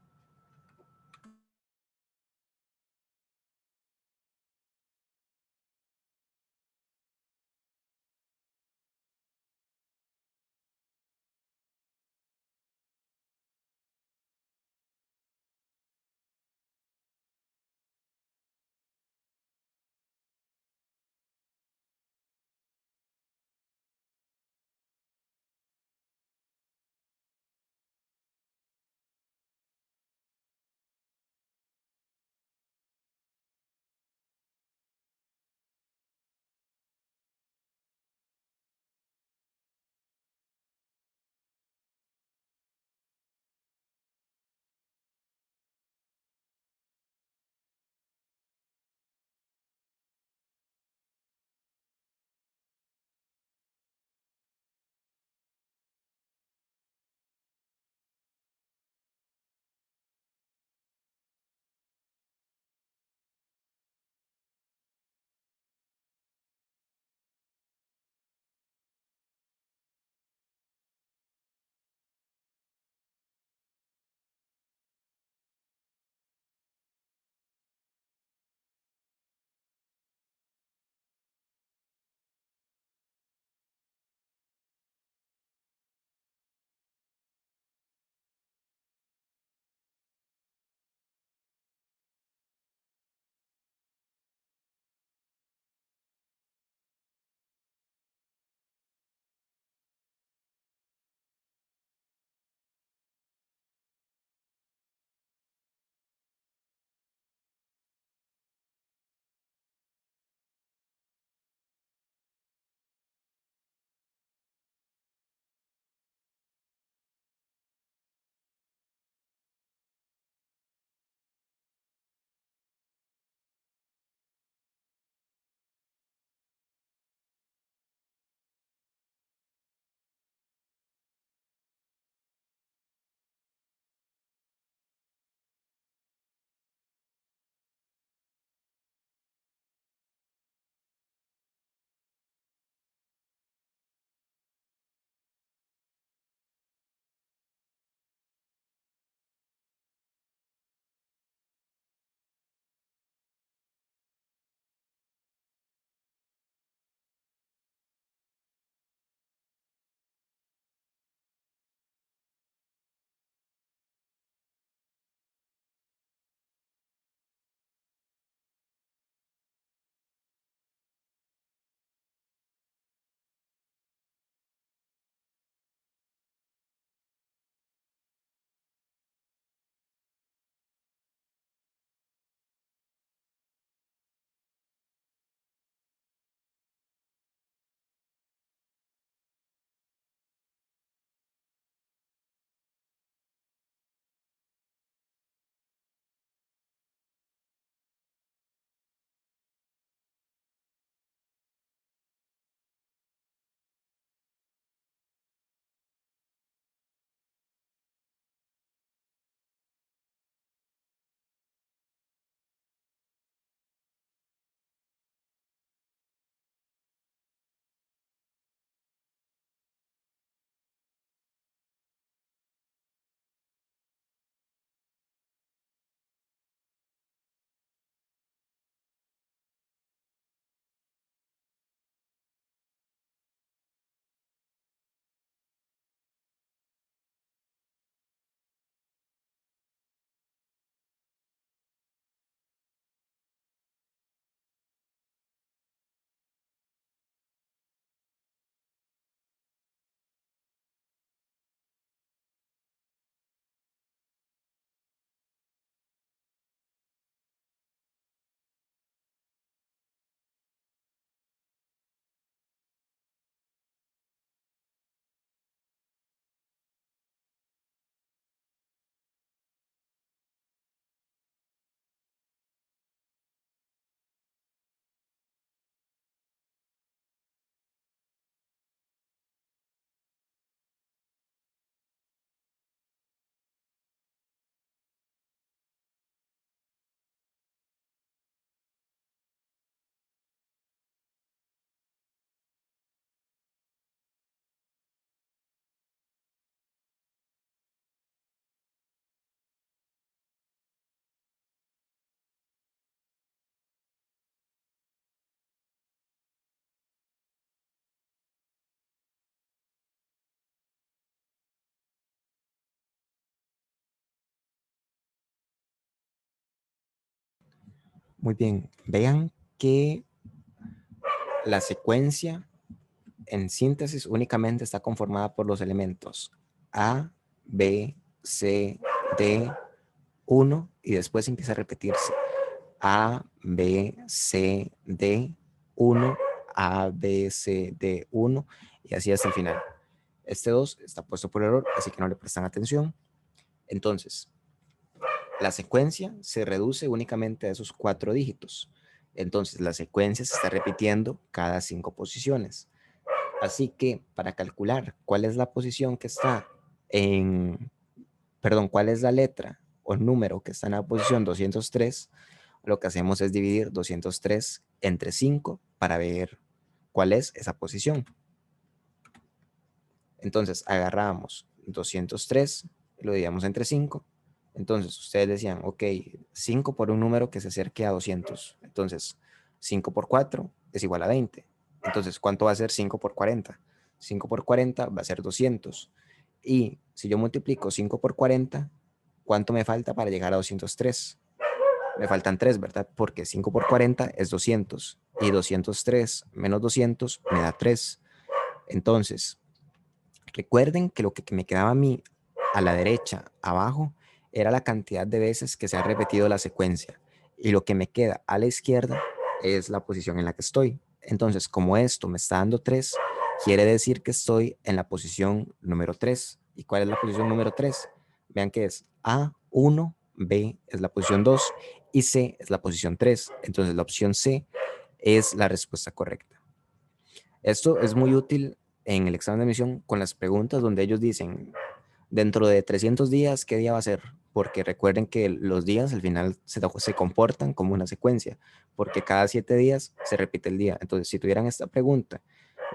Muy bien. Vean que la secuencia en síntesis únicamente está conformada por los elementos A, B, C, D, 1 y después empieza a repetirse A, B, C, D, 1, A, B, C, D, 1 y así hasta el final. Este 2 está puesto por error, así que no le prestan atención. Entonces, la secuencia se reduce únicamente a esos 4 dígitos. Entonces, la secuencia se está repitiendo cada 5 posiciones. Así que para calcular cuál es la posición que está en, perdón, cuál es la letra o número que está en la posición 203, lo que hacemos es dividir 203 entre 5 para ver cuál es esa posición. Entonces agarramos 203 y lo dividimos entre 5. Entonces ustedes decían, ok, 5 por un número que se acerque a 200. Entonces 5 por 4 es igual a 20. Entonces, ¿cuánto va a ser 5 por 40? 5 por 40 va a ser 200. Y si yo multiplico 5 por 40, ¿cuánto me falta para llegar a 203? Me faltan 3, ¿verdad? Porque 5 por 40 es 200. Y 203 menos 200 me da 3. Entonces, recuerden que lo que me quedaba a mí a la derecha, abajo, era la cantidad de veces que se ha repetido la secuencia. Y lo que me queda a la izquierda es la posición en la que estoy. Entonces, como esto me está dando 3, quiere decir que estoy en la posición número 3. ¿Y cuál es la posición número 3? Vean que es A1, B es la posición 2 y C es la posición 3. Entonces, la opción C es la respuesta correcta. Esto es muy útil en el examen de admisión con las preguntas donde ellos dicen, dentro de 300 días, ¿qué día va a ser? Porque recuerden que los días al final se comportan como una secuencia, porque cada 7 días se repite el día. Entonces, si tuvieran esta pregunta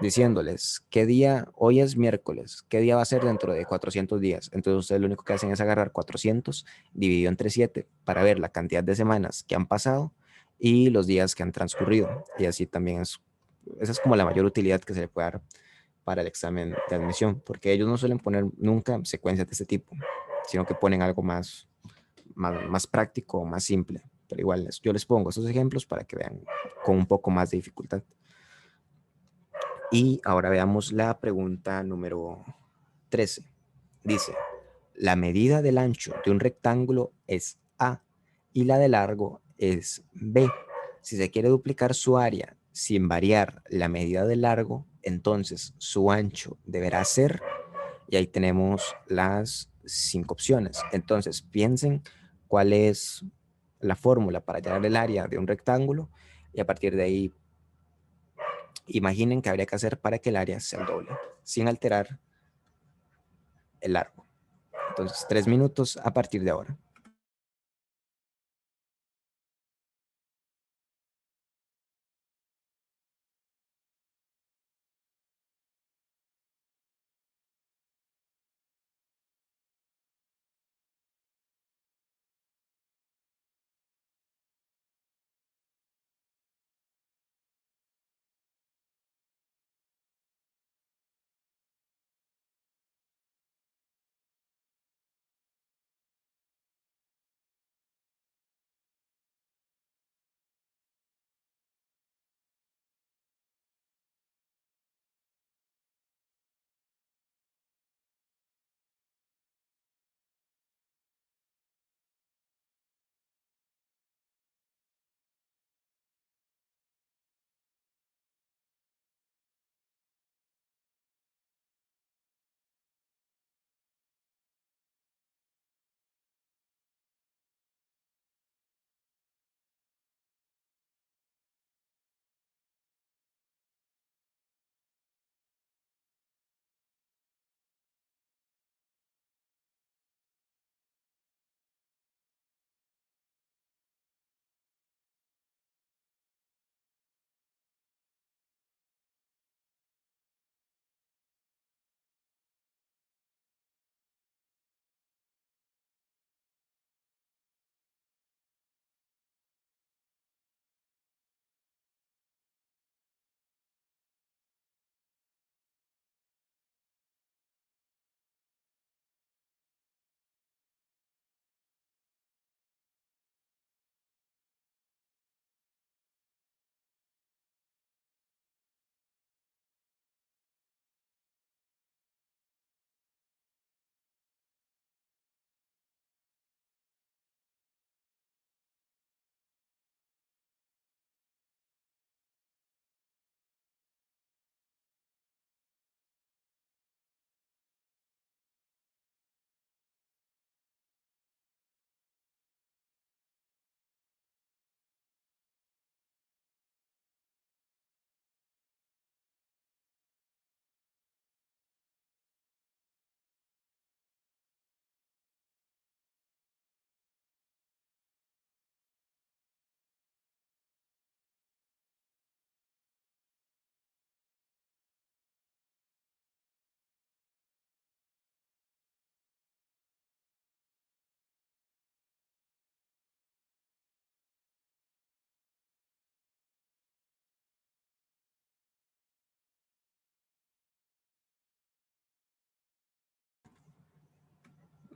diciéndoles, ¿qué día? Hoy es miércoles, ¿qué día va a ser dentro de 400 días? Entonces, ustedes lo único que hacen es agarrar 400 dividido entre 7 para ver la cantidad de semanas que han pasado y los días que han transcurrido. Y así también esa es como la mayor utilidad que se le puede dar para el examen de admisión, porque ellos no suelen poner nunca secuencias de este tipo, sino que ponen algo más práctico, más simple. Pero igual yo les pongo estos ejemplos para que vean con un poco más de dificultad. Y ahora veamos la pregunta número 13. Dice, la medida del ancho de un rectángulo es A y la de largo es B. Si se quiere duplicar su área sin variar la medida de largo, entonces su ancho deberá ser, y ahí tenemos las 5 opciones. Entonces piensen cuál es la fórmula para hallar el área de un rectángulo y a partir de ahí imaginen qué habría que hacer para que el área sea el doble, sin alterar el largo. Entonces, 3 minutos a partir de ahora.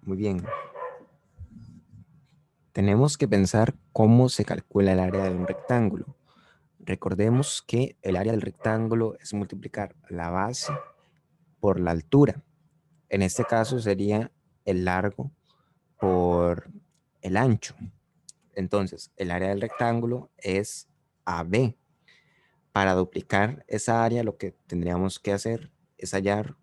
Muy bien. Tenemos que pensar cómo se calcula el área de un rectángulo. Recordemos que el área del rectángulo es multiplicar la base por la altura. En este caso sería el largo por el ancho. Entonces, el área del rectángulo es AB. Para duplicar esa área, lo que tendríamos que hacer es hallar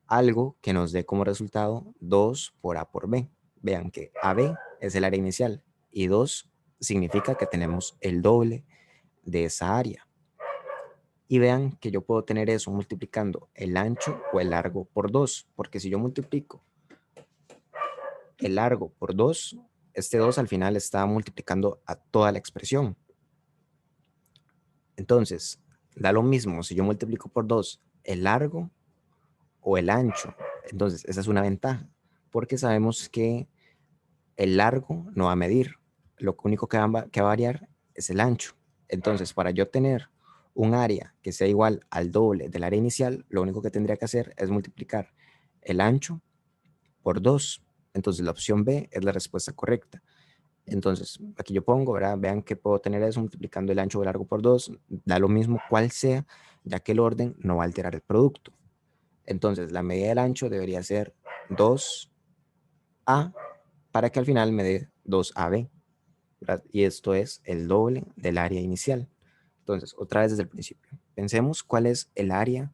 algo que nos dé como resultado 2 por A por B. Vean que AB es el área inicial y 2 significa que tenemos el doble de esa área. Y vean que yo puedo tener eso multiplicando el ancho o el largo por 2, porque si yo multiplico el largo por 2, este 2 al final está multiplicando a toda la expresión. Entonces, da lo mismo si yo multiplico por 2 el largo o el ancho. Entonces, esa es una ventaja, porque sabemos que el largo no va a medir. Lo único que va a variar es el ancho. Entonces, para yo tener un área que sea igual al doble del área inicial, lo único que tendría que hacer es multiplicar el ancho por 2. Entonces, la opción B es la respuesta correcta. Entonces, aquí yo pongo, ¿verdad? Vean que puedo tener eso multiplicando el ancho o el largo por 2. Da lo mismo cuál sea, ya que el orden no va a alterar el producto. Entonces, la medida del ancho debería ser 2A para que al final me dé 2AB, ¿verdad? Y esto es el doble del área inicial. Entonces, otra vez desde el principio. Pensemos cuál es el área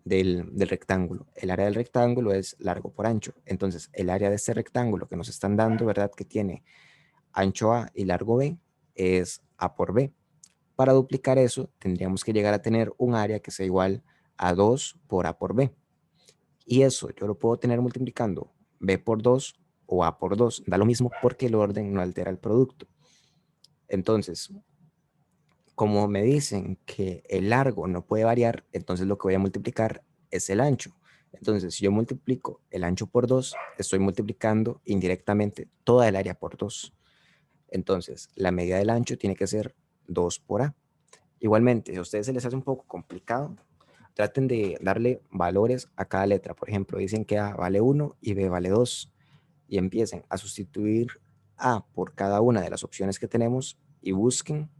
del rectángulo. El área del rectángulo es largo por ancho. Entonces, el área de este rectángulo que nos están dando, ¿verdad? Que tiene ancho A y largo B, es A por B. Para duplicar eso, tendríamos que llegar a tener un área que sea igual a 2 por A por B. Y eso yo lo puedo tener multiplicando B por 2 o A por 2. Da lo mismo porque el orden no altera el producto. Entonces, como me dicen que el largo no puede variar, entonces lo que voy a multiplicar es el ancho. Entonces, si yo multiplico el ancho por 2, estoy multiplicando indirectamente toda el área por 2. Entonces, la medida del ancho tiene que ser 2 por A. Igualmente, si a ustedes se les hace un poco complicado, traten de darle valores a cada letra. Por ejemplo, dicen que A vale 1 y B vale 2. Y empiecen a sustituir A por cada una de las opciones que tenemos y busquen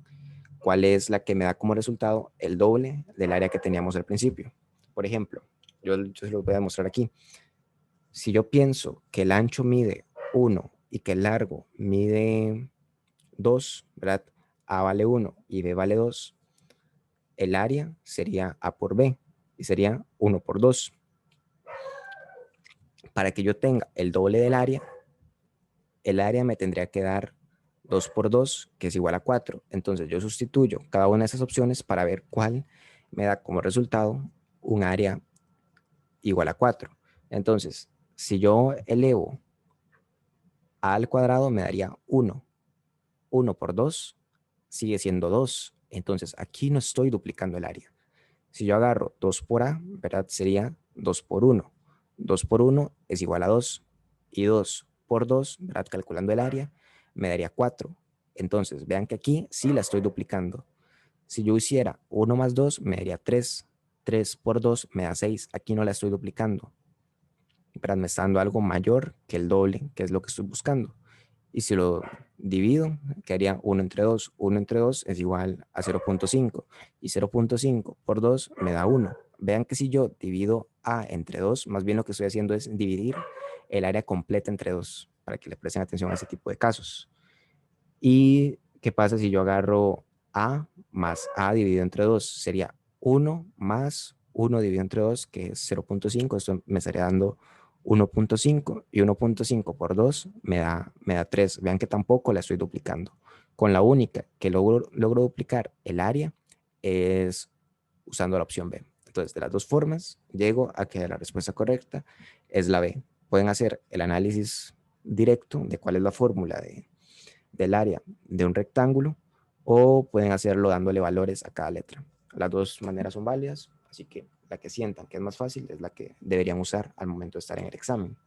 cuál es la que me da como resultado el doble del área que teníamos al principio. Por ejemplo, yo se lo voy a demostrar aquí. Si yo pienso que el ancho mide 1 y que el largo mide 2, ¿verdad? A vale 1 y B vale 2, el área sería A por B y sería 1 por 2. Para que yo tenga el doble del área, el área me tendría que dar 2 por 2, que es igual a 4. Entonces yo sustituyo cada una de esas opciones para ver cuál me da como resultado un área igual a 4. Entonces, si yo elevo a al cuadrado, me daría 1. 1 por 2 sigue siendo 2. Entonces, aquí no estoy duplicando el área. Si yo agarro 2 por A, ¿verdad? Sería 2 por 1. 2 por 1 es igual a 2. Y 2 por 2, ¿verdad? Calculando el área, me daría 4. Entonces, vean que aquí sí la estoy duplicando. Si yo hiciera 1 más 2, me daría 3. 3 por 2 me da 6. Aquí no la estoy duplicando. ¿Verdad? Me está dando algo mayor que el doble, que es lo que estoy buscando. Y si lo divido, quedaría 1 entre 2. 1 entre 2 es igual a 0.5. Y 0.5 por 2 me da 1. Vean que si yo divido A entre 2, más bien lo que estoy haciendo es dividir el área completa entre 2, para que le presten atención a ese tipo de casos. ¿Y qué pasa si yo agarro A más A dividido entre 2? Sería 1 más 1 dividido entre 2, que es 0.5. Esto me estaría dando 1.5 y 1.5 por 2 me da 3. Vean que tampoco la estoy duplicando. Con la única que logro duplicar el área es usando la opción B. Entonces, de las dos formas, llego a que la respuesta correcta es la B. Pueden hacer el análisis directo de cuál es la fórmula del área de un rectángulo o pueden hacerlo dándole valores a cada letra. Las dos maneras son válidas, así que la que sientan que es más fácil es la que deberían usar al momento de estar en el examen.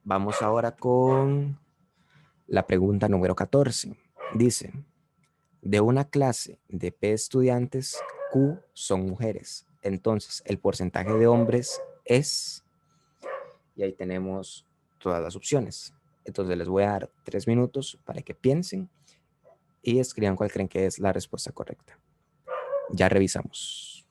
Vamos ahora con la pregunta número 14. Dice, de una clase de P estudiantes, Q son mujeres. Entonces, el porcentaje de hombres es... y ahí tenemos todas las opciones. Entonces les voy a dar 3 minutos para que piensen y escriban cuál creen que es la respuesta correcta. Ya revisamos.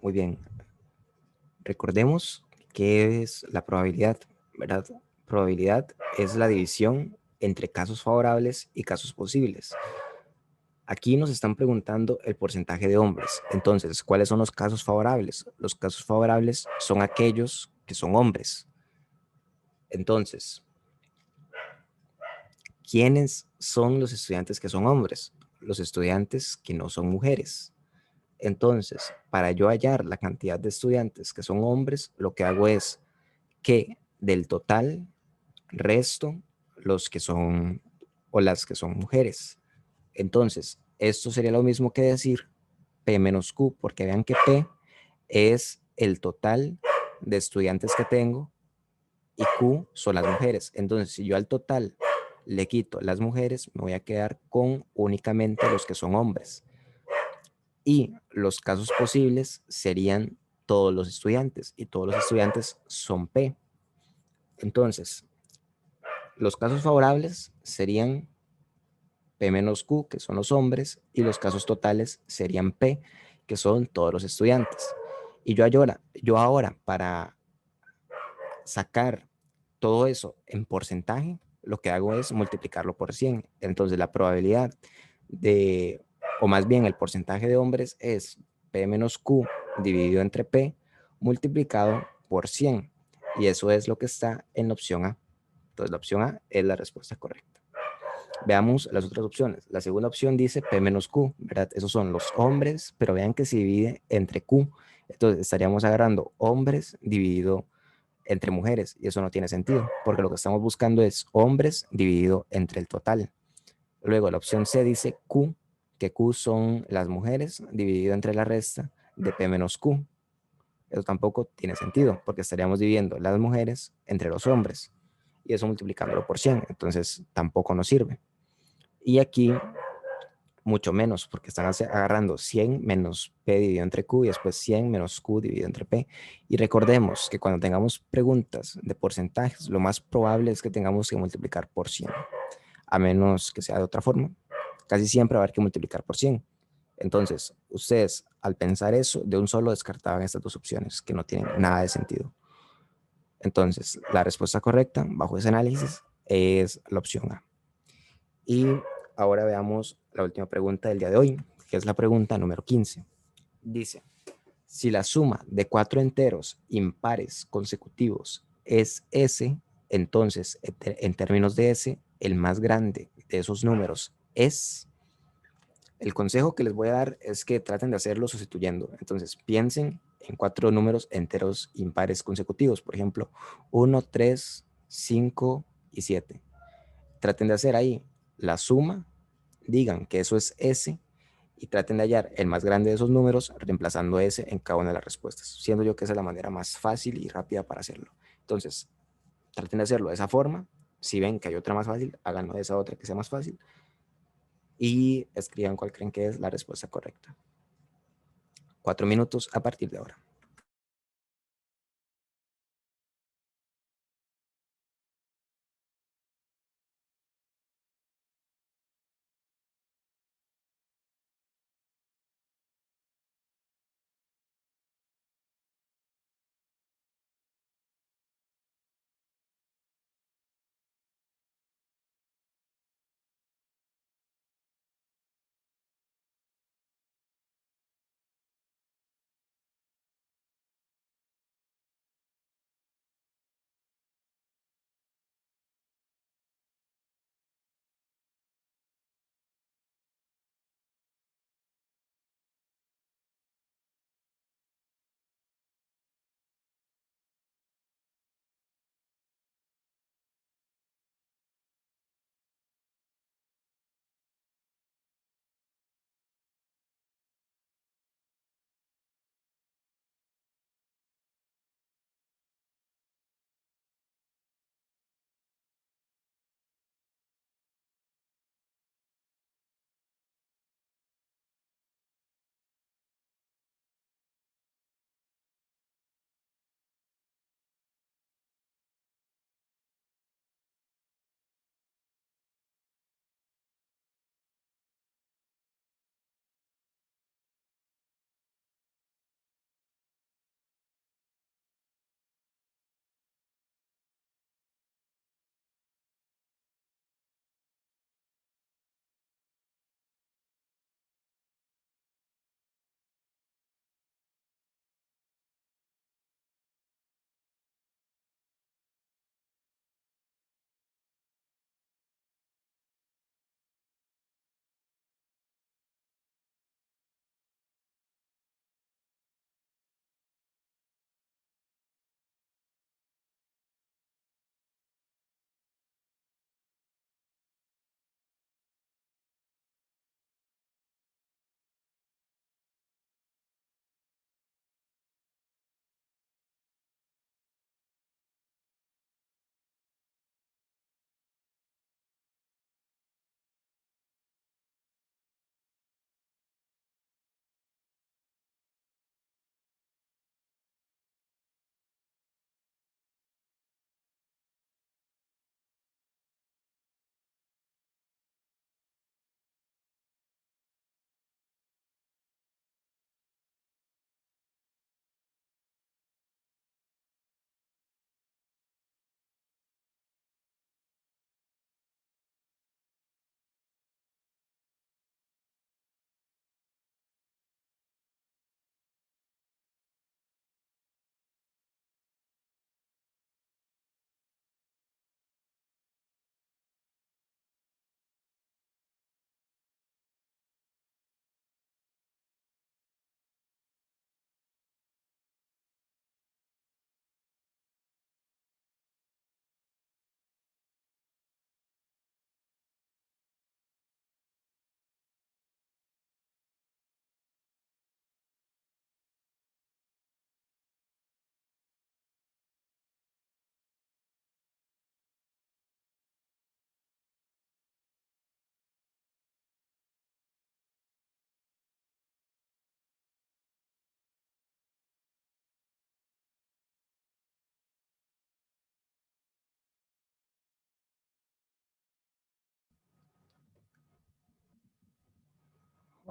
Muy bien. Recordemos qué es la probabilidad, ¿verdad? Probabilidad es la división entre casos favorables y casos posibles. Aquí nos están preguntando el porcentaje de hombres. Entonces, ¿cuáles son los casos favorables? Los casos favorables son aquellos que son hombres. Entonces, ¿quiénes son los estudiantes que son hombres? Los estudiantes que no son mujeres. Entonces, para yo hallar la cantidad de estudiantes que son hombres, lo que hago es que del total resto los que son o las que son mujeres. Entonces, esto sería lo mismo que decir P menos Q, porque vean que P es el total de estudiantes que tengo y Q son las mujeres. Entonces, si yo al total le quito las mujeres, me voy a quedar con únicamente los que son hombres. Y los casos posibles serían todos los estudiantes, y todos los estudiantes son P. Entonces, los casos favorables serían P menos Q, que son los hombres, y los casos totales serían P, que son todos los estudiantes. Y yo ahora para sacar todo eso en porcentaje, lo que hago es multiplicarlo por 100. Entonces la probabilidad de, o más bien el porcentaje de hombres es P menos Q dividido entre P multiplicado por 100. Y eso es lo que está en la opción A. Entonces la opción A es la respuesta correcta. Veamos las otras opciones. La segunda opción dice P menos Q, ¿verdad? Esos son los hombres, pero vean que se divide entre Q. Entonces estaríamos agarrando hombres dividido entre mujeres, y eso no tiene sentido, porque lo que estamos buscando es hombres dividido entre el total. Luego la opción C dice Q, que Q son las mujeres dividido entre la resta de P menos Q. Eso tampoco tiene sentido, porque estaríamos dividiendo las mujeres entre los hombres, y eso multiplicándolo por 100, entonces tampoco nos sirve. Y aquí mucho menos, porque están agarrando 100 menos P dividido entre Q y después 100 menos Q dividido entre P. Y recordemos que cuando tengamos preguntas de porcentajes, lo más probable es que tengamos que multiplicar por 100, a menos que sea de otra forma. Casi siempre va a haber que multiplicar por 100. Entonces, ustedes al pensar eso, de un solo descartaban estas dos opciones que no tienen nada de sentido. Entonces, la respuesta correcta bajo ese análisis es la opción A. Y ahora veamos la última pregunta del día de hoy, que es la pregunta número 15. Dice, si la suma de cuatro enteros impares consecutivos es S, entonces en términos de S, el más grande de esos números es... El consejo que les voy a dar es que traten de hacerlo sustituyendo. Entonces piensen en cuatro números enteros impares consecutivos, por ejemplo, 1, 3, 5 y 7. Traten de hacer ahí la suma, digan que eso es S y traten de hallar el más grande de esos números reemplazando S en cada una de las respuestas, siendo yo que esa es la manera más fácil y rápida para hacerlo. Entonces, traten de hacerlo de esa forma. Si ven que hay otra más fácil, háganlo de esa otra que sea más fácil y escriban cuál creen que es la respuesta correcta. 4 minutos a partir de ahora.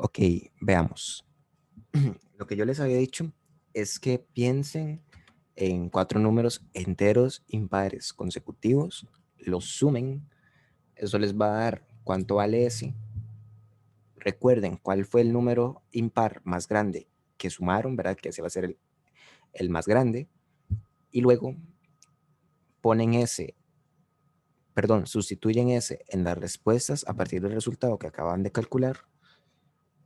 Ok, veamos. Lo que yo les había dicho es que piensen en 4 números enteros impares consecutivos, los sumen, eso les va a dar cuánto vale ese. Recuerden cuál fue el número impar más grande que sumaron, ¿verdad? Que ese va a ser el más grande. Y luego ponen ese, perdón, sustituyen ese en las respuestas a partir del resultado que acaban de calcular.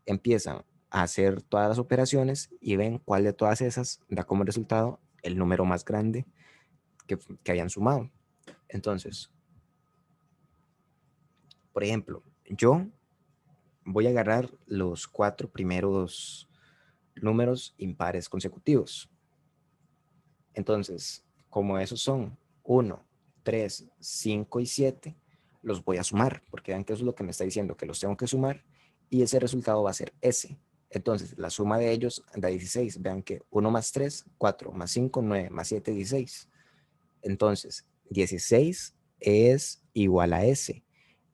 Empiezan a hacer todas las operaciones y ven cuál de todas esas da como resultado el número más grande que habían sumado. Entonces, por ejemplo, yo voy a agarrar los 4 primeros números impares consecutivos. Entonces, como esos son 1, 3, 5 y 7, los voy a sumar, porque vean que eso es lo que me está diciendo, que los tengo que sumar, y ese resultado va a ser ese. Entonces, la suma de ellos da 16. Vean que 1 más 3, 4, más 5, 9, más 7, 16. Entonces, 16 es igual a S.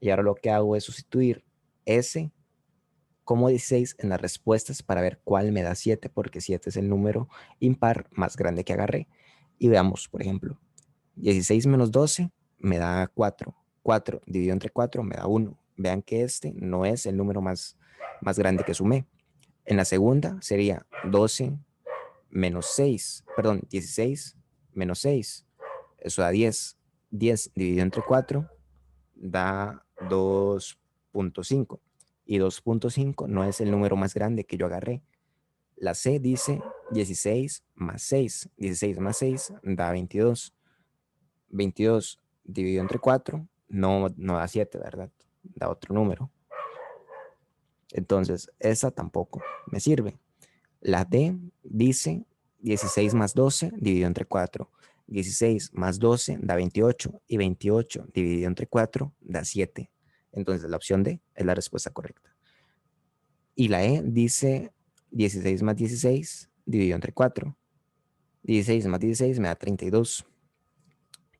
Y ahora lo que hago es sustituir S como 16 en las respuestas para ver cuál me da 7, porque 7 es el número impar más grande que agarré. Y veamos, por ejemplo, 16 menos 12 me da 4. 4 dividido entre 4 me da 1. Vean que este no es el número más grande que sumé. En la segunda sería 12 menos 6, perdón, 16 menos 6. Eso da 10. 10 dividido entre 4 da 2.5. Y 2.5 no es el número más grande que yo agarré. La C dice 16 más 6. 16 más 6 da 22. 22 dividido entre 4 no da 7, ¿verdad? Da otro número. Entonces, esa tampoco me sirve. La D dice 16 más 12 dividido entre 4. 16 más 12 da 28 y 28 dividido entre 4 da 7. Entonces la opción D es la respuesta correcta. Y la E dice 16 más 16 dividido entre 4. 16 más 16 me da 32.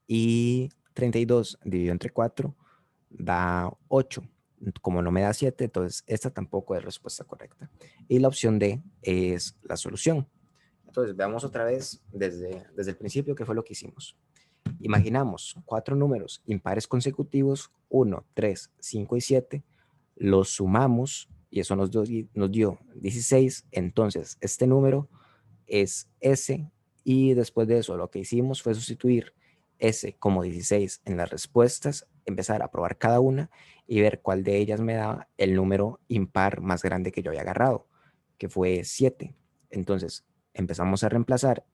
Y 32 dividido entre 4 da 8. Como no me da 7, entonces esta tampoco es respuesta correcta. Y la opción D es la solución. Entonces, veamos otra vez desde el principio qué fue lo que hicimos. Imaginamos 4 números impares consecutivos, 1, 3, 5 y 7, los sumamos y eso nos dio 16. Entonces, este número es S y después de eso lo que hicimos fue sustituir S como 16 en las respuestas, empezar a probar cada una y ver cuál de ellas me daba el número impar más grande que yo había agarrado, que fue 7. Entonces empezamos a reemplazar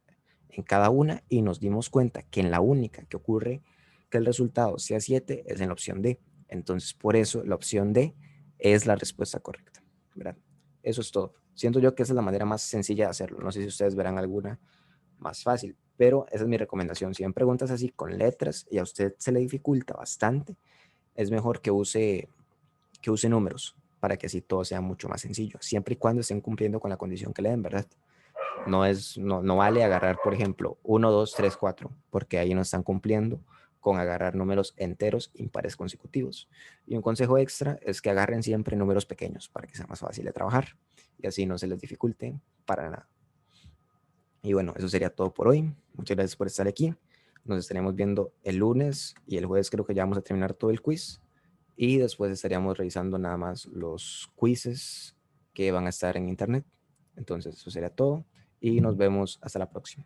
en cada una y nos dimos cuenta que en la única que ocurre que el resultado sea 7 es en la opción D. Entonces por eso la opción D es la respuesta correcta, ¿verdad? Eso es todo. Siento yo que esa es la manera más sencilla de hacerlo. No sé si ustedes verán alguna más fácil, pero esa es mi recomendación. Si ven preguntas así con letras y a usted se le dificulta bastante, es mejor que use números para que así todo sea mucho más sencillo, siempre y cuando estén cumpliendo con la condición que le den, ¿verdad? No vale agarrar, por ejemplo, 1, 2, 3, 4, porque ahí no están cumpliendo con agarrar números enteros impares consecutivos. Y un consejo extra es que agarren siempre números pequeños para que sea más fácil de trabajar y así no se les dificulte para nada. Y bueno, eso sería todo por hoy. Muchas gracias por estar aquí. Nos estaremos viendo el lunes y el jueves creo que ya vamos a terminar todo el quiz. Y después estaríamos revisando nada más los quizzes que van a estar en internet. Entonces, eso sería todo y nos vemos hasta la próxima.